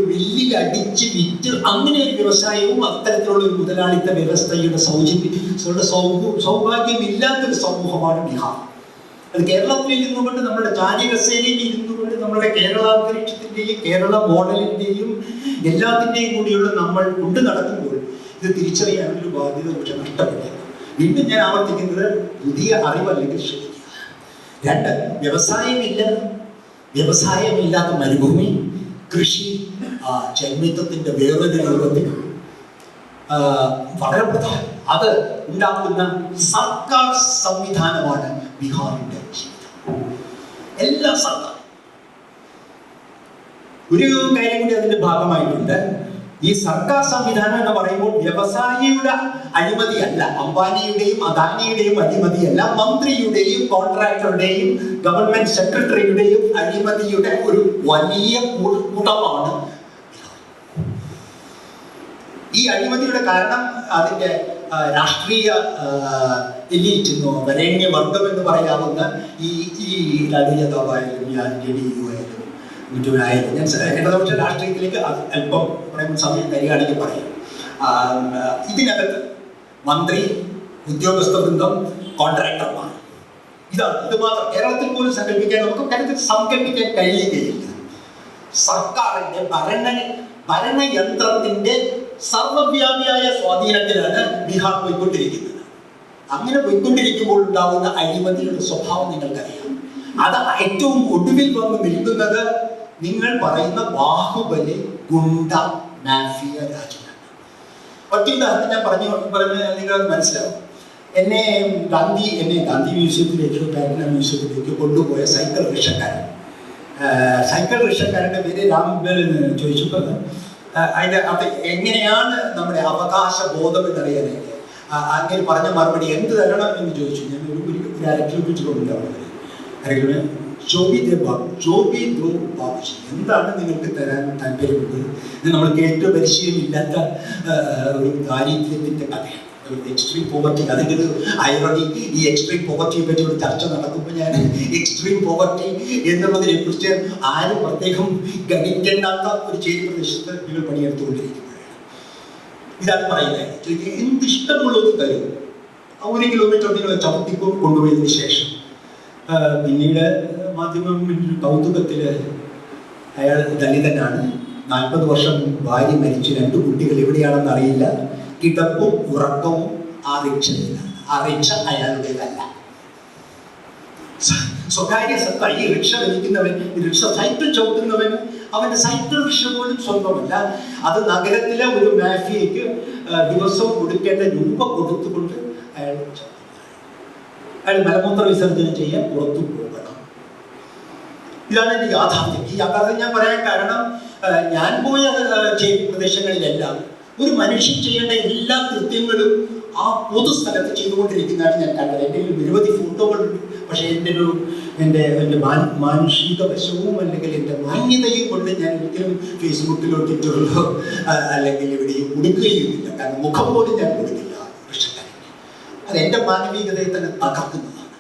മില്ലിൽ അടിച്ച് വിറ്റ് അങ്ങനെ ഒരു വ്യവസായവും അത്തരത്തിലുള്ള ഒരു മുതലാളിത്ത വ്യവസ്ഥയുടെ സൗഭാഗ്യമില്ലാത്തൊരു സമൂഹമാണ് ബീഹാർ. അത് കേരളത്തിൽ ഇരുന്നു കൊണ്ട് നമ്മുടെ ചാരികസേനയിൽ ഇരുന്നു കൊണ്ട് നമ്മുടെ കേരളാന്തരീക്ഷത്തിൻ്റെയും കേരള മോഡലിൻ്റെയും എല്ലാത്തിൻ്റെയും കൂടിയുള്ള നമ്മൾ കൊണ്ടു നടക്കുമ്പോൾ ഇത് തിരിച്ചറിയാനൊരു ബാധ്യത പക്ഷെ നഷ്ടപ്പെട്ടു. വീണ്ടും ഞാൻ ആവർത്തിക്കുന്നത് പുതിയ അറിവല്ലെങ്കിൽ ശ്രമിക്കുക. 2, വ്യവസായമില്ലാത്ത മരുഭൂമി, കൃഷി ജന്മിത്വത്തിൻ്റെ വേറൊരു രൂപത്തിൽ വളരെ പ്രധാനം. അത് ഉണ്ടാക്കുന്ന സർക്കാർ സംവിധാനമാണ് ബീഹാറിന്റെ ജീവിതം. എല്ലാ സർക്കാർ ഒരു കാര്യം കൂടി അതിന്റെ ഭാഗമായിട്ടുണ്ട്. ഈ സർക്കാർ സംവിധാനം എന്ന് പറയുമ്പോൾ വ്യവസായിയുടെ അഴിമതിയല്ല, അംബാനിയുടെയും അദാനിയുടെയും അഴിമതിയല്ല, മന്ത്രിയുടെയും കോൺട്രാക്ടറുടെയും ഗവൺമെന്റ് സെക്രട്ടറിയുടെയും അഴിമതിയുടെ ഒരു വലിയ കൂട്ടമാണ്. ഈ അഴിമതിയുടെ കാരണം അതിൻ്റെ രാഷ്ട്രീയ എലീറ്റ് എന്നോ വരേണ്യവർഗം എന്ന് പറയാവുന്ന ഈ ലാലു യാദവായാലും JDU ആയാലും മറ്റൊരായാലും ഞാൻ ഇടതുപക്ഷ രാഷ്ട്രീയത്തിലേക്ക് അല്പം പറയുന്ന സമയം തരികയാണെങ്കിൽ പറയാം. ഇതിനകത്ത് മന്ത്രി, ഉദ്യോഗസ്ഥ വൃന്ദം, കോൺട്രാക്ടർമാർ, ഇത് മാത്രം കേരളത്തിൽ പോലും സങ്കല്പിക്കാൻ നമുക്ക് കാര്യത്തിൽ സങ്കല്പിക്കാൻ കഴിയുകയില്ല. സർക്കാരിന്റെ ഭരണയന്ത്രത്തിന്റെ സർവവ്യാപിയായ സ്വാധീനത്തിലാണ് ബീഹാർ പോയിക്കൊണ്ടിരിക്കുന്നത്. അങ്ങനെ പോയിക്കൊണ്ടിരിക്കുമ്പോൾ ഉണ്ടാകുന്ന അഴിമതിയുടെ സ്വഭാവം നിങ്ങൾക്കറിയാം. അത് ഏറ്റവും ഒടുവിൽ വന്ന് നിൽക്കുന്നത് നിങ്ങൾ പറയുന്ന ബാഹുബലി ഗുണ്ട മാഫിയ രാജ്യമാണ്. ഒറ്റ ഉദാഹരണം ഞാൻ പറഞ്ഞു നിങ്ങൾ മനസ്സിലാവും. എന്നെ ഗാന്ധി മ്യൂസിയത്തിലേക്ക്, പാറ്റ്ന മ്യൂസിയത്തിലേക്ക് കൊണ്ടുപോയ സൈക്കിൾ റിക്ഷക്കാരൻ്റെ പേര് രാംബേൽ എന്ന് ചോദിച്ചപ്പോൾ അതിൻ്റെ അത് എങ്ങനെയാണ് നമ്മുടെ അവകാശ ബോധം എന്നറിയാനായിട്ട് അങ്ങനെ പറഞ്ഞ മറുപടി എന്ത് തരണം എന്ന് ചോദിച്ചു. ഞാൻ ഒരു 1 കിലോമീറ്റർ കൊണ്ടുണ്ടാവുന്നത് ബാബുജി, എന്താണ് നിങ്ങൾക്ക് തരാൻ താല്പര്യമുള്ളത്? ഇത് നമ്മൾ കേട്ട് പരിചയമില്ലാത്ത ഒരു ദാരിദ്ര്യത്തിൻ്റെ കഥയാണ്, എക്സ്ട്രീം പോവർട്ടി. അതിൻ്റെ ഒരു ഐറണി, ഈ എക്സ്ട്രീം പോവർട്ടിയെ പറ്റി ഒരു ചർച്ച നടക്കുമ്പോൾ ഞാൻ എക്സ്ട്രീം പോവർട്ടി എന്നുള്ളതിനെ കുറിച്ച് ആരും പ്രത്യേകം ഗണിക്കേണ്ടാത്ത ഒരു ചേരി പ്രദേശത്ത് നിങ്ങൾ പണിയെടുത്തുകൊണ്ടിരിക്കുകയാണ്. ഇതാണ് പറയുന്നത്, എന്ത് ഇഷ്ടമുള്ളത് തരും. 1 കിലോമീറ്റർ നിങ്ങൾ ചവിട്ടിക്കോ കൊണ്ടുപോയതിന് ശേഷം പിന്നീട് മാധ്യമം കൗതുകത്തിൽ അയാൾ ദളിതനാണ്, 40 വർഷം ഭാര്യ മരിച്ചു, 2 കുട്ടികൾ എവിടെയാണെന്ന് അറിയില്ല, കിടപ്പും ഉറക്കവും ആ റിക്ഷയിലാണ്. ആ റിക്ഷ അയാളുടേതല്ല, സ്വകാര്യ സത്ത. ഈ റിക്ഷ വലിക്കുന്നവൻ, സൈക്കിൾ ചവിട്ടുന്നവൻ, അവന്റെ സൈക്കിൾ റിക്ഷ പോലും സ്വന്തമല്ല. അത് നഗരത്തിലെ ഒരു മാഫിയയ്ക്ക് ദിവസവും കൊടുക്കേണ്ട രൂപ കൊടുത്തുകൊണ്ട് അയാൾ അയാൾ മലമൂത്ര വിസർജനം ചെയ്യാൻ പുറത്തു പോകണം. ഇതാണ് എൻ്റെ യാഥാർത്ഥ്യം. ഈ യാഥാർത്ഥ്യം ഞാൻ പറയാൻ കാരണം ഞാൻ പോയ പ്രദേശങ്ങളിലെല്ലാം ഒരു മനുഷ്യൻ ചെയ്യേണ്ട എല്ലാ കൃത്യങ്ങളും ആ പൊതുസ്ഥലത്ത് ചെയ്തുകൊണ്ടിരിക്കുന്നതാണ് ഞാൻ കണ്ടത്. എൻ്റെ നിരവധി ഫോട്ടോകളുണ്ട്. പക്ഷേ എൻ്റെ മാനുഷിക വശവും അല്ലെങ്കിൽ എൻ്റെ മാന്യതയും കൊണ്ട് ഞാൻ ഒരിക്കലും ഫേസ്ബുക്കിലോ ട്വിറ്ററിലോ അല്ലെങ്കിൽ എവിടെയും കൊടുക്കുകയുമില്ല. കാരണം മുഖം പോലും ഞാൻ കൊടുക്കില്ല കൃഷ്ണക്കാരൻ. അത് എൻ്റെ മാനവികതയെ തന്നെ തകർക്കുന്നതാണ്.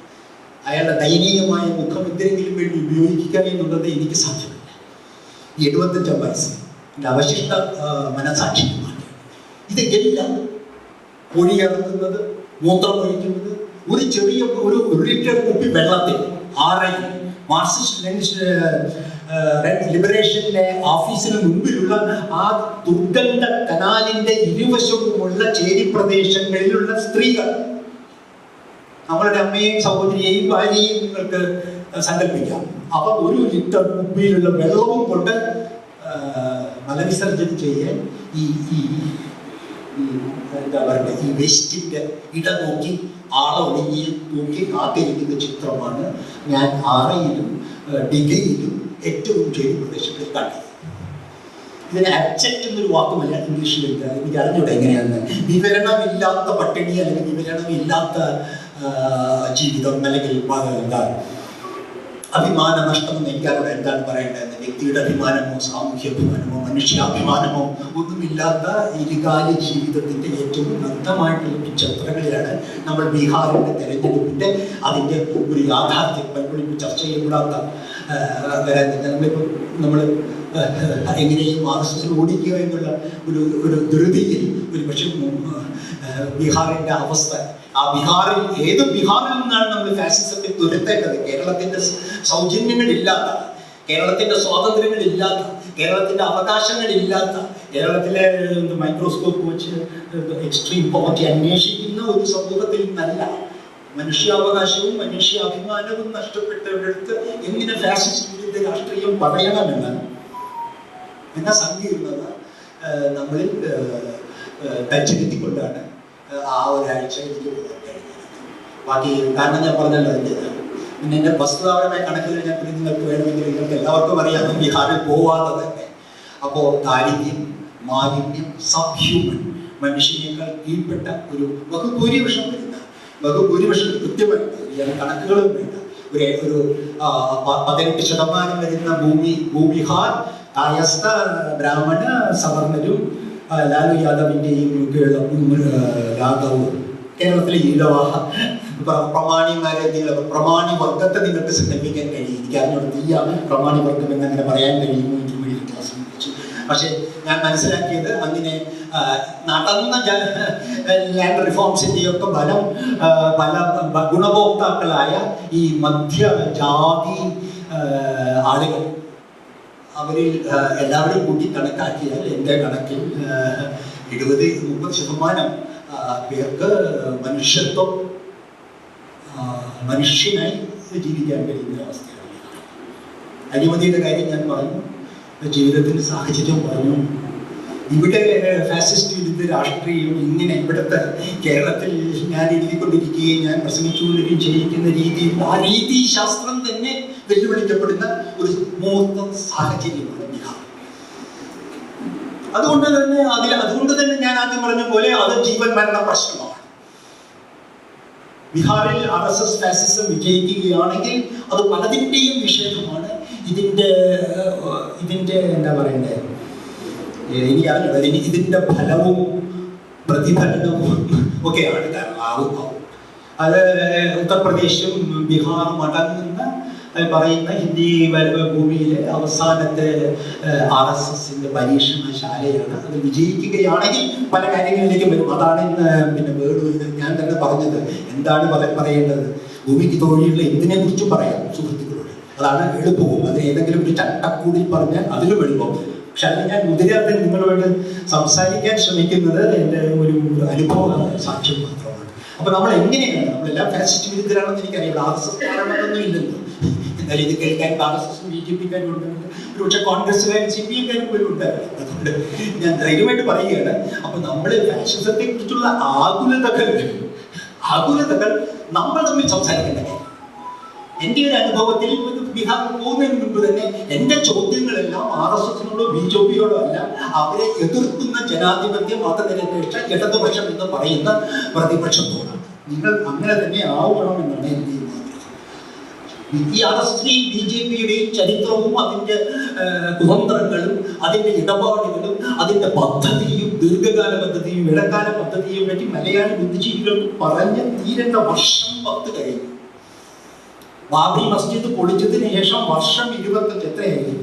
അയാളുടെ ദയനീയമായ മുഖം എന്തിനെങ്കിലും വേണ്ടി ഉപയോഗിക്കുക എന്നുള്ളത് എനിക്ക് സാധ്യമല്ല. 75 വയസ്സ് എൻ്റെ അവശിഷ്ട മനസാക്ഷിയുമാണ്. ഇതെല്ലാം പൊഴിയിറക്കുന്നത്, മൂത്രമൊഴിക്കുന്നത്, ഒരു ചെറിയ ഒരു ലിറ്റർ കുപ്പി വെള്ളത്തിൽ മാർക്സിസ്റ്റ് ലിബറേഷന്റെ ഓഫീസിന് മുമ്പിലുള്ള ആ ദുർഗന്ധ കനാലിന്റെ ഇരുവശവുമുള്ള ചേരി പ്രദേശങ്ങളിലുള്ള സ്ത്രീകൾ, നമ്മളുടെ അമ്മയെയും സഹോദരിയെയും ഭാര്യയെയും നിങ്ങൾക്ക് സങ്കല്പിക്കാം. അവർ ഒരു ലിറ്റർ കുപ്പിയിലുള്ള വെള്ളവും കൊണ്ട് മലവിസർജനം ചെയ്യാൻ എന്താ പറയുക, ഈ വേസ്റ്റിന്റെ ഇട നോക്കി ആളൊടുങ്ങി നോക്കി കാത്തിരിക്കുന്ന ചിത്രമാണ് ഞാൻ ആറയിലും ഡിഗയിലും ഏറ്റവും ചേരി പ്രദേശങ്ങളിൽ കണ്ടത്. ഇതിന് അബ്ജക്റ്റ് എന്നൊരു വാക്കുമല്ല ഇംഗ്ലീഷിൽ എനിക്ക് അറിഞ്ഞൂടെ എങ്ങനെയാണെന്ന്. വിവരണമില്ലാത്ത പട്ടിണി അല്ലെങ്കിൽ വിവരണമില്ലാത്ത ജീവിതം അല്ലെങ്കിൽ എന്താ അഭിമാന നഷ്ടമെന്ന് എനിക്കറിയാം എന്താണ് പറയേണ്ടത്. വ്യക്തിയുടെ അഭിമാനമോ സാമൂഹ്യ അഭിമാനമോ മനുഷ്യാഭിമാനമോ ഒന്നുമില്ലാത്ത ഇരുകാല ജീവിതത്തിന്റെ ഏറ്റവും നഗ്നമായിട്ടുള്ള ചിത്രങ്ങളിലാണ് നമ്മൾ ബീഹാറിന്റെ തെരഞ്ഞെടുപ്പിന്റെ അതിന്റെ ഒരു യാഥാർത്ഥ്യം പലപ്പോഴും ചർച്ച ചെയ്യപ്പെടാത്ത നമ്മൾ എങ്ങനെയും RSS ഓടിക്കുക എന്നുള്ള ഒരു ധൃതിയിൽ ഒരു പക്ഷേ ബീഹാറിന്റെ അവസ്ഥ, ആ ബീഹാറിൽ ഏത് ബീഹാറിൽ നിന്നാണ് നമ്മൾ ഫാസിസത്തെ തുരത്തേണ്ടത്? കേരളത്തിന്റെ സൗജന്യങ്ങളില്ലാത്ത, കേരളത്തിന്റെ സ്വാതന്ത്ര്യങ്ങളില്ലാത്ത, കേരളത്തിന്റെ അവകാശങ്ങളില്ലാത്ത, കേരളത്തിലെ മൈക്രോസ്കോപ്പ് വെച്ച് എക്സ്ട്രീം പോവർട്ടി അന്വേഷിക്കുന്ന ഒരു സമൂഹത്തിൽ നിന്നല്ല. മനുഷ്യാവകാശവും മനുഷ്യാഭിമാനവും നഷ്ടപ്പെട്ടവരടുത്ത് എങ്ങനെ ഫാസിസ്റ്റ് വിരുദ്ധ രാഷ്ട്രീയം പറയണമെന്ന് എന്ന സങ്കീർണത നമ്മളിൽ തച്ചിരുത്തിക്കൊണ്ടാണ് ആ ഒരാഴ്ച എനിക്ക് കഴിഞ്ഞത്. ബാക്കി കാരണം ഞാൻ പറഞ്ഞല്ലോ പിന്നെ എൻ്റെ വസ്തുതാപരമായ കണക്കുകൾ ഞാൻ പിന്നെ നിങ്ങൾക്ക് വേണമെങ്കിൽ നിങ്ങൾക്ക് എല്ലാവർക്കും അറിയാം ബീഹാറിൽ പോവാതെ തന്നെ. അപ്പോൾ ദാരിദ്ര്യം, മാലിന്യം, സബ്ഹ്യൂമൻ, മനുഷ്യനേക്കാൾ കീഴ്പ്പെട്ട ഒരു ബഹുഭൂരിപക്ഷം കൃത്യമായിട്ട് കണക്കുകളും വേണ്ട ഒരു 18% വരുന്ന ബീഹാർ കായസ്ഥ ബ്രാഹ്മണ സവർണരും ലാലു യാദവിൻ്റെയും യാദവും കേരളത്തിലെ ഈഴവാഹ പ്രമാണിമാരെ പ്രമാണി വർഗത്തെ നിങ്ങൾക്ക് സങ്കല്പിക്കാൻ കഴിയും. എനിക്ക് അറിഞ്ഞോട് പ്രമാണി വർഗം എന്നങ്ങനെ പറയാൻ കഴിയുമോ ഇന്റർമീഡിയറ്റ് ക്ലാസ് വെച്ചു. പക്ഷെ ഞാൻ മനസ്സിലാക്കിയത് അങ്ങനെ നടന്ന ലാൻഡ് റിഫോംസിൻ്റെയൊക്കെ പല ഗുണഭോക്താക്കളായ ഈ മധ്യജാതി ആളുകൾ, അവരിൽ എല്ലാവരും കൂട്ടി കണക്കാക്കിയാൽ എൻ്റെ കണക്കിൽ 70-30% പേർക്ക് മനുഷ്യത്വം, മനുഷ്യനായി ജീവിക്കാൻ കഴിയുന്ന അവസ്ഥയാണ്. അഴിമതിയുടെ കാര്യം ഞാൻ പറഞ്ഞു, ജീവിതത്തിൻ്റെ സാഹചര്യം പറഞ്ഞു. ഇവിടെ ഫാസിസ്റ്റ് വിരുദ്ധ രാഷ്ട്രീയം ഇങ്ങനെ ഇവിടുത്തെ കേരളത്തിൽ ഞാൻ എഴുതിക്കൊണ്ടിരിക്കുകയും ഞാൻ പ്രസംഗിച്ചുകൊണ്ടിരിക്കുകയും ചെയ്യിക്കുന്ന രീതിയിൽ ആ രീതിശാസ്ത്രം തന്നെ വെല്ലുവിളിക്കപ്പെടുന്ന ഒരു മൂർത്ത സാഹചര്യമാണ് ബീഹാർ. അതുകൊണ്ട് തന്നെ ഞാൻ ആദ്യം പറഞ്ഞ പോലെ അത് ജീവൻ മരണ പ്രശ്നമാണ്. ബീഹാറിൽ RSS ഫാസിസം വിജയിക്കുകയാണെങ്കിൽ അത് പലതിൻ്റെയും നിഷേധമാണ്. ഇതിന്റെ എന്താ പറയണ്ടേ, എനിക്കറിഞ്ഞത് ഇതിന്റെ ഫലവും പ്രതിഫലനവും ഒക്കെയാണ്. കാരണം അത് ഉത്തർപ്രദേശും ബീഹാറും അടങ്ങുന്ന പറയുന്ന ഹിന്ദി ഭൂമിയിലെ അവസാനത്തെ RSSന്റെ പരീക്ഷണശാലയാണ്. അത് വിജയിക്കുകയാണെങ്കിൽ പല കാര്യങ്ങളിലേക്കും വരും. അതാണ് പിന്നെ വേർഡ് ഞാൻ തന്നെ പറഞ്ഞത്. എന്താണ് പറയേണ്ടത്? ഭൂമിക്ക് തൊഴിലുള്ള എന്തിനെ കുറിച്ചും പറയാം സുഹൃത്തുക്കളോട്. അതാണ് എളുപ്പവും. അത് ഏതെങ്കിലും ഒരു ചട്ടക്കൂടിൽ പറഞ്ഞാൽ അതിലും എളുപ്പം. പക്ഷെ അത് ഞാൻ മുതിരാതെ നിങ്ങളുമായിട്ട് സംസാരിക്കാൻ ശ്രമിക്കുന്നത് എൻ്റെ ഒരു അനുഭവ സാക്ഷ്യം മാത്രമാണ്. അപ്പൊ നമ്മൾ എങ്ങനെയാണ്, നമ്മളെല്ലാം ഫാസിസ്റ്റ് വിരുദ്ധരാണെന്ന് എനിക്കറിയാം. RSS കാരണമൊന്നും ഇല്ലല്ലോ. എന്നാലും ഇത് കേൾക്കാൻ RSSും BJPക്കാരും ഉണ്ടെങ്കിൽ ഒരു പക്ഷെ കോൺഗ്രസ്സുകാരും CPIക്കാരും പോലും ഉണ്ടാവില്ല. അതുകൊണ്ട് ഞാൻ ധൈര്യമായിട്ട് പറയുകയാണ്. അപ്പൊ നമ്മൾ ഫാഷിസത്തെ കുറിച്ചുള്ള ആകുലതകൾ നമ്മൾ തമ്മിൽ സംസാരിക്കേണ്ട കാര്യം. എൻ്റെ ഒരു അനുഭവത്തിൽ ബീഹാറിൽ പോകുന്നതിന് മുമ്പ് തന്നെ എൻ്റെ ചോദ്യങ്ങളെല്ലാം RSSനോടോ BJPയോടോ അല്ല, അവരെ എതിർക്കുന്ന ജനാധിപത്യ മതനിരപേക്ഷ ഇടതുപക്ഷം എന്ന് പറയുന്ന പ്രതിപക്ഷത്തോടാണ്. നിങ്ങൾ അങ്ങനെ തന്നെ ആവണമെന്നാണ് എൻ്റെ ഈ RSSന്റെയും BJPയുടെയും ചരിത്രവും അതിൻ്റെ കുതന്ത്രങ്ങളും അതിൻ്റെ ഇടപാടുകളും അതിൻ്റെ പദ്ധതിയും ദീർഘകാല പദ്ധതിയും ഇടക്കാല പദ്ധതിയും പറ്റി മലയാളി ബുദ്ധിജീവികൾക്ക് പറഞ്ഞ് തീരേണ്ട വർഷം 10 കഴിഞ്ഞു. ബാബറി മസ്ജിദ് പൊളിച്ചതിന് ശേഷം വർഷം 25 എത്രയായി?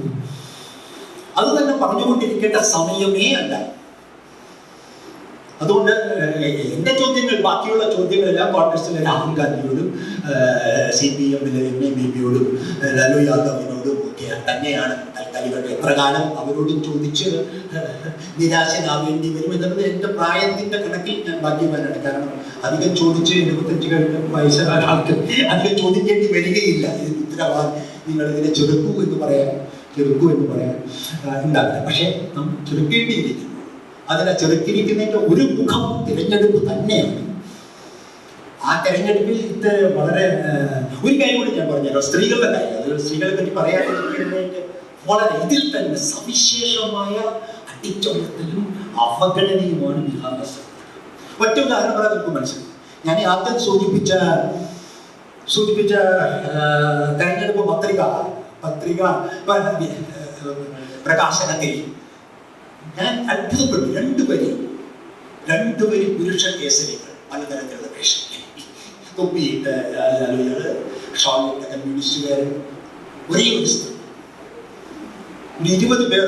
അത് തന്നെ പറഞ്ഞുകൊണ്ടിരിക്കേണ്ട സമയമേ അല്ല. അതുകൊണ്ട് എൻ്റെ ചോദ്യങ്ങൾ, ബാക്കിയുള്ള ചോദ്യങ്ങളെല്ലാം കോൺഗ്രസിലെ രാഹുൽ ഗാന്ധിയോടും CPMലെ MABയോടും ലാലു യാദവിനോടും ഒക്കെ തന്നെയാണ് തൽക്കാലികമായിട്ട്. എത്ര കാലം അവരോടും ചോദിച്ച് നിരാശനാവേണ്ടി വരും എന്നുള്ളത് എൻ്റെ പ്രായത്തിൻ്റെ കണക്കിൽ ഞാൻ ഭാഗ്യവാനാണ്. കാരണം അധികം ചോദിച്ച് 75 വയസ്സായ ഒരാൾക്ക് അധികം ചോദിക്കേണ്ടി വരികയില്ല. ഇതിന് ഉത്തരവാദി നിങ്ങൾ ഇതിനെ ചെറുക്കൂ എന്ന് പറയാൻ ഉണ്ടാവില്ല. പക്ഷേ നമ്മൾ ചെറുക്കേണ്ടിയിരിക്കുന്നു. അതിനെ ചെറുക്കിരിക്കുന്നതിൻ്റെ ഒരു മുഖം തിരഞ്ഞെടുപ്പ് തന്നെയാണ്. ആ തെരഞ്ഞെടുപ്പിൽ ഇത് വളരെ ഒരു കാര്യം കൂടി ഞാൻ പറഞ്ഞല്ലോ, സ്ത്രീകളുടെ കാര്യം. അത് സ്ത്രീകളെ പറ്റി പറയാതിരിക്കുന്നതിൻ്റെ വളരെ ഇതിൽ തന്നെ സവിശേഷമായ അടിച്ചമർത്തലും അവഗണനയുമാണ് ബീഹാറിലെ സ്ഥലത്ത്. ഒറ്റ ഉദാഹരണം പറയാൻ നമുക്ക് മനസ്സിലാവും. ഞാൻ ആദ്യം സൂചിപ്പിച്ച തെരഞ്ഞെടുപ്പ് പത്രിക പ്രകാശനത്തിൽ ഞാൻ അത്ഭുതപ്പെട്ടു. രണ്ട് വരി പുരുഷ കേസരികൾ, പലതരത്തിലുള്ള വേഷം, തൊപ്പിയിട്ട് ഷോളിട്ട കമ്മ്യൂണിസ്റ്റുകാരൻ, ഒരേ ഒരു സ്ത്രീ, 20 പേർ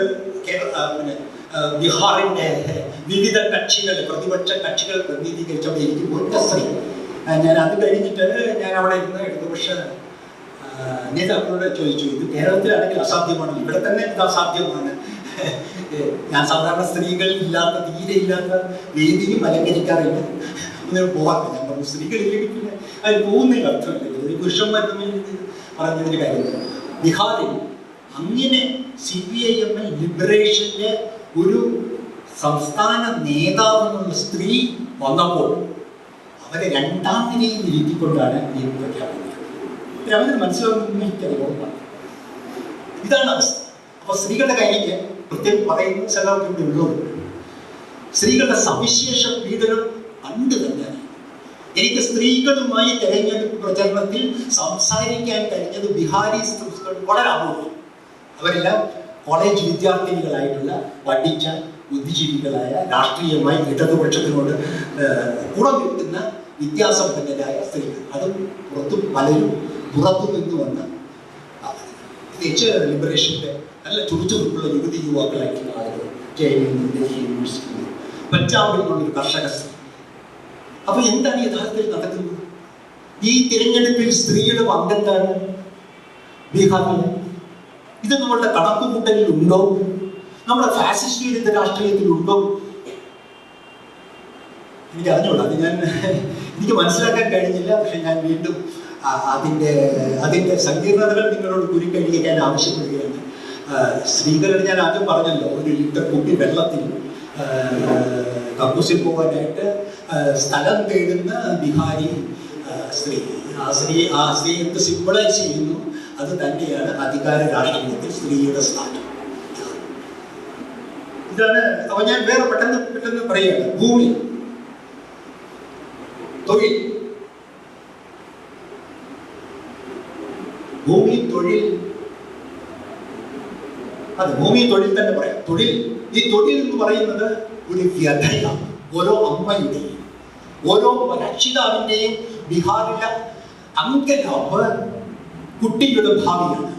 ബീഹാറിന്റെ വിവിധ പ്രതിപക്ഷ കക്ഷികൾ പ്രതിനിധീകരിച്ചപ്പോൾ എനിക്ക് ഒറ്റ സ്ത്രീ. ഞാൻ അത് കഴിഞ്ഞിട്ട് ഞാൻ അവിടെ ഇരുന്ന് ഇടതുപക്ഷ നേതാക്കളോട് ചോദിച്ചു, ഇത് കേരളത്തിലാണെങ്കിൽ അസാധ്യമാണ്, ഇവിടെ തന്നെ ഇത് അസാധ്യമാണ്. ഞാൻ സാധാരണ സ്ത്രീകൾ തീരെ ഇല്ലാത്ത വേദിയും അലങ്കരിക്കാറില്ല, ഒന്നും പോകാറില്ല. ഞാൻ പറഞ്ഞു സ്ത്രീകളില്ലെങ്കിൽ പിന്നെ അതിൽ പോകുന്നതിന് അർത്ഥമില്ല, ഒരു പുരുഷന്മാർ തമ്മിൽ പറഞ്ഞതിന് കാര്യമില്ല. ബീഹാറിൽ അങ്ങനെ CPIM ലിബറേഷന്റെ ഒരു സംസ്ഥാന നേതാവെന്നുള്ള സ്ത്രീ വന്നപ്പോൾ അവരെ 2ാം നിലയിൽ ഇരുത്തിക്കൊണ്ടാണ് ഈ പ്രഖ്യാപനം. അവന് മനസ്സിലാവുന്ന എനിക്കറിയാം. ഇതാണ് അവസ്ഥ. അപ്പൊ സ്ത്രീകളുടെ കാര്യಕ್ಕೆ പ്രത്യേകം പറയുന്ന സ്ഥലമൊക്കെ ഇവിടെ ഉള്ളൂ. സ്ത്രീകളുടെ സവിശേഷ പീഡനം പണ്ട് തന്നെയാണ്. എനിക്ക് സ്ത്രീകളുമായി തെരഞ്ഞെടുപ്പ് പ്രചരണത്തിൽ സംസാരിക്കാൻ കഴിഞ്ഞത് ബീഹാരി സ്ത്രീകൾ വളരെ അപൂർവം. അവരെല്ലാം കോളേജ് വിദ്യാർത്ഥിനികളായിട്ടുള്ള പഠിച്ച ബുദ്ധിജീവികളായ രാഷ്ട്രീയമായി ഇടതുപക്ഷത്തിനോട് കൂടെ നിൽക്കുന്ന വിദ്യാസമ്പന്നരായ സ്ത്രീകൾ. അതും പലരും പുറത്തു നിന്ന് വന്ന ലിബറേഷന്റെ നല്ല ചുറുചുറുക്കുള്ള യുവാക്കളായിട്ടുള്ള ആളുകൾ. ഡൽഹി യൂണിവേഴ്സിറ്റി, പഞ്ചാബിൽ നിന്നൊരു കർഷക സ്ത്രീ. അപ്പൊ എന്താണ് യഥാർത്ഥത്തിൽ നടക്കുന്നത്? ഈ തിരഞ്ഞെടുപ്പിൽ സ്ത്രീയുടെ പങ്കെന്താണ് ബീഹാറിൽ? ഇത് നമ്മളുടെ കണക്കുകൂട്ടലിൽ ഉണ്ടോ? നമ്മുടെ ഫാസിസ്റ്റ് വിരുദ്ധ രാഷ്ട്രീയത്തിലുണ്ടോ? എനിക്ക് അറിഞ്ഞോളൂ. അത് എനിക്ക് മനസ്സിലാക്കാൻ കഴിഞ്ഞില്ല. പക്ഷെ ഞാൻ വീണ്ടും അതിൻ്റെ സങ്കീർണതകൾ നിങ്ങളോട് കുരുക്കഴിക്കാൻ ആവശ്യപ്പെടുകയാണ്. സ്ത്രീകളുടെ ഞാൻ ആദ്യം പറഞ്ഞല്ലോ, 1 ലിറ്റർ കുപ്പി വെള്ളത്തിൽ കക്കൂസിൽ പോകാനായിട്ട് സ്ഥലം തേടുന്ന ബിഹാരി സ്ത്രീ. ആ സ്ത്രീ എന്ത് സിമ്പിളായി ചെയ്യുന്നു, അത് തന്നെയാണ് അധികാര രാഷ്ട്രീയത്തിൽ സ്ത്രീയുടെ സ്ഥാനം. ഇതാണ്. അപ്പൊ ഞാൻ വേറെ പെട്ടെന്ന് പറയുകയാണ്. ഭൂമി, തൊഴിൽ, അതെ, ഭൂമി തൊഴിൽ തന്നെ പറയാം. ഈ തൊഴിൽ എന്ന് പറയുന്നത് ഒരു വ്യഥയാണ്. ഓരോ അമ്മയുടെയും ഓരോ രക്ഷിതാവിൻ്റെയും ബീഹാറിലെ അങ്കലാവ് കുട്ടിയുടെ ഭാവിയാണ്.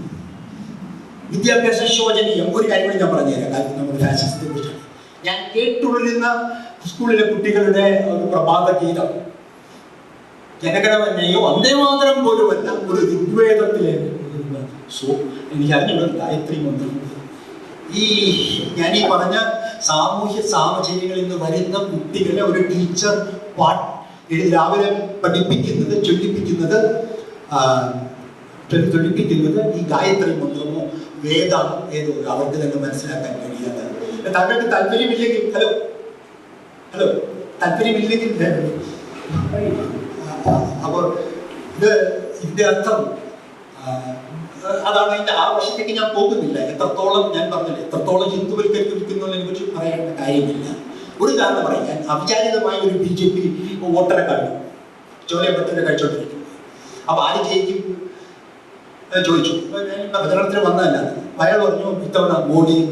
വിദ്യാഭ്യാസ ശോചനീയം. ഒരു കാര്യം ഞാൻ പറഞ്ഞുതരാം. നമ്മുടെ ഫാസിസത്തെ കുറിച്ചാണ് ഞാൻ കേട്ടുകൊള്ളുന്ന സ്കൂളിലെ കുട്ടികളുടെ ഒരു പ്രഭാത ഗീതം. ജനഗണമനയോ വന്ദേമാതരം പോലുമല്ല, ഒരു ഋഗ്വേദത്തിലെ എനിക്ക് അറിഞ്ഞുള്ള ഗായത്രി മന്ത്രം. ഞാൻ ഈ പറഞ്ഞ സാമൂഹ്യ സാഹചര്യങ്ങളിൽ നിന്ന് വരുന്ന കുട്ടികളെ ഒരു ടീച്ചർ രാവിലെ ചൊല്ലിപ്പിക്കുന്നത് ഈ ഗായത്രി മന്ത്രമോ വേദമോ ഏതോ അവർക്ക് തന്നെ മനസ്സിലാക്കാൻ കഴിയാതെ. താങ്കൾക്ക് താല്പര്യമില്ലെങ്കിൽ താല്പര്യമില്ലെങ്കിൽ അപ്പോൾ ഇതിന്റെ അർത്ഥം അതാണ്. അതിന്റെ ആ വശത്തേക്ക് ഞാൻ പോകുന്നില്ല. എത്രത്തോളം ഞാൻ പറഞ്ഞില്ല, എത്രത്തോളം ഹിന്ദുവൽക്കരിക്കുന്നതിനെ കുറിച്ച് പറയേണ്ട കാര്യമില്ല. ഒരു കാരണം പറയാൻ, അവിചാരിതമായ ഒരു BJP വോട്ടറെ കണ്ടു, ചോലയപ്പെട്ടവരെ കഴിച്ചോണ്ടിരിക്കുന്നു. അപ്പൊ ആര് ജയിക്കും ചോദിച്ചു. ഞാൻ പ്രചരണത്തിന് വന്നതല്ല. അയാൾ പറഞ്ഞു ഇത്തവണ മോഡിയും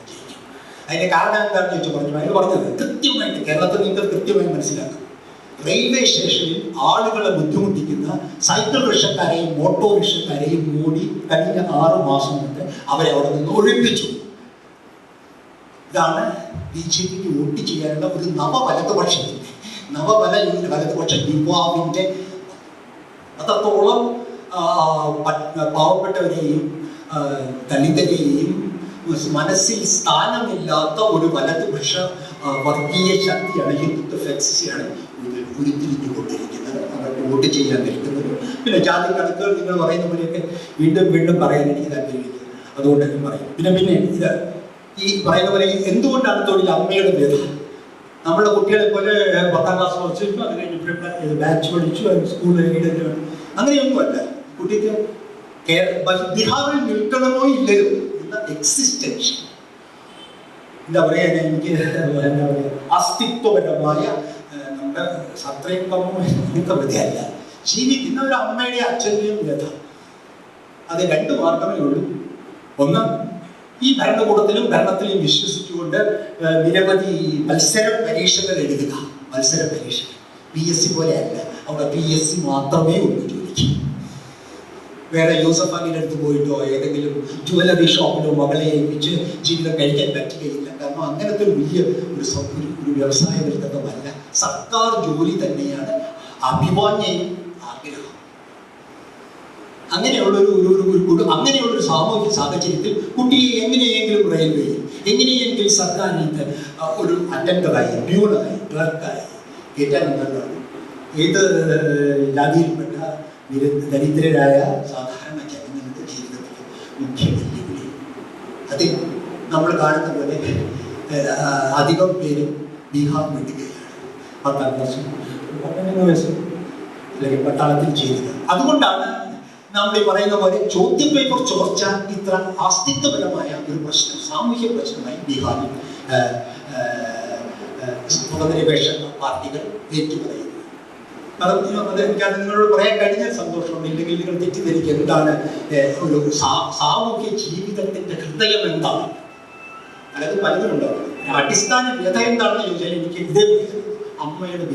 ജയിക്കും. അതിന്റെ കാരണം എന്താണെന്ന് ചോദിച്ചു. അയാൾ പറഞ്ഞത് കൃത്യമായിട്ട് കേരളത്തിൽ നിങ്ങൾക്ക് കൃത്യമായി മനസ്സിലാക്കാം. റെയിൽവേ സ്റ്റേഷനിൽ ആളുകളെ ബുദ്ധിമുട്ടിക്കുന്ന സൈക്കിൾ റിക്ഷക്കാരെയും ഓട്ടോറിക്ഷക്കാരെയും മോഡി കഴിഞ്ഞ 6 മാസം കൊണ്ട് അവരെ അവിടെ നിന്ന് ഒഴിപ്പിച്ചു. ഇതാണ് BJPക്ക് വോട്ട് ചെയ്യാനുള്ള ഒരു വലതുപക്ഷ യുവാവിൻ്റെ അത്രത്തോളം പാവപ്പെട്ടവരെയും ദളിതരെയും മനസ്സിൽ സ്ഥാനമില്ലാത്ത ഒരു വലതുപക്ഷ വർഗീയ ശക്തിയാണ്, ഹിന്ദുത്വ ഫെക്സിയാണ് ഉരുത്തിരിഞ്ഞുകൊണ്ടിരിക്കുന്നത്. അവർക്ക് വോട്ട് ചെയ്യാൻ നിൽക്കുന്നത്. പിന്നെ ജാതി കണക്കുകൾ നിങ്ങൾ പറയുന്ന പോലെയൊക്കെ വീണ്ടും പറയാൻ എനിക്ക് താല്പര്യമില്ല, അതുകൊണ്ട് ഞാൻ പറയും. പിന്നെ ഇത് ഈ പറയുന്ന പോലെ എന്തുകൊണ്ടാണ് തൊഴിൽ അമ്മയുടെ വ്യത? നമ്മുടെ കുട്ടികളെ പോലെ 10ാം ക്ലാസ് പഠിച്ചു, അത് കഴിഞ്ഞ് ബാച്ച് പഠിച്ചു, സ്കൂളിൽ അങ്ങനെയൊന്നുമല്ല. കുട്ടിക്ക് ബിഹാറിൽ നിൽക്കണമോ ഇല്ലയോ എന്ന എക്സിസ്റ്റൻസ്, എന്താ പറയാ, എനിക്ക് അസ്തിത്വപരമായ നമ്മുടെ സത്രയുണ്ടമോ എന്നൊക്കെ വ്യതയല്ല, ജീവിക്കുന്ന ഒരു അമ്മയുടെ അച്ഛൻ്റെയും വ്യത. അത് 2 മാർഗമേ ഉള്ളൂ. ഒന്ന്, ഈ ഭരണകൂടത്തിലും ഭരണത്തിലും വിശ്വസിച്ചുകൊണ്ട് നിരവധി മത്സര പരീക്ഷകൾ എഴുതുക. മത്സര പരീക്ഷകൾ PSC പോലെയല്ല. അവിടെ PSC മാത്രമേ ഉള്ളൂ ജോലിക്ക്. വേറെ യൂസഫ് അലിയുടെ അടുത്ത് പോയിട്ടോ ഏതെങ്കിലും ജ്വല്ലറി ഷോപ്പിലോ മകളെ ഏൽപ്പിച്ച് ജീവിതം കഴിക്കാൻ പറ്റുകയില്ല. കാരണം അങ്ങനത്തെ വലിയ ഒരു വ്യവസായവൽക്കരണമല്ല. സർക്കാർ ജോലി തന്നെയാണ് അഭിവാഞ്യയും ആഗ്രഹം. അങ്ങനെയുള്ളൊരു സാമൂഹിക സാഹചര്യത്തിൽ കുട്ടിയെ എങ്ങനെയെങ്കിലും റെയിൽവേയിൽ, എങ്ങനെയെങ്കിലും സർക്കാരിലേക്ക് ഒരു അറ്റൻഡറായി, പ്യൂണായി, ക്ലർക്കായി കയറ്റാനെന്നുള്ളതാണ് ഏത് ജാതിയിൽപ്പെട്ട ദരിദ്രരായ സാധാരണ ജനങ്ങളുടെ ജീവിതത്തിലെ മുഖ്യ വെല്ലുവിളി. അത് നമ്മൾ കാണുന്ന പോലെ അധികം പേരും ബീഹാർ വിടുകയാണ്. 10ാം ക്ലാസ് 12 വയസ്സ് അല്ലെങ്കിൽ പട്ടാളത്തിൽ ചേരുക. അതുകൊണ്ടാണ് നമ്മൾ ഈ പറയുന്ന പോലെ ചോദ്യപേപ്പർ ചോർച്ച ഇത്ര അസ്തിത്വപരമായ ഒരു പ്രശ്നം, സാമൂഹ്യ പ്രശ്നമായി ബീഹാറിൽ മതനിരപേക്ഷ പാർട്ടികൾ ഏറ്റുപറയുന്നത്. അത് എനിക്കത് നിങ്ങളോട് പറയാൻ കഴിഞ്ഞ സന്തോഷമുണ്ട്. ഇല്ലെങ്കിൽ നിങ്ങൾ തെറ്റിദ്ധരിക്കുക. എന്താണ് ഒരു സാമൂഹ്യ ജീവിതത്തിന്റെ ഹൃദയം എന്താണ്? അതായത് പലതും ഉണ്ടാവും. അടിസ്ഥാന വ്യഥ എന്താണെന്ന് ചോദിച്ചാൽ എനിക്ക് ഇതേ അമ്മയുടെ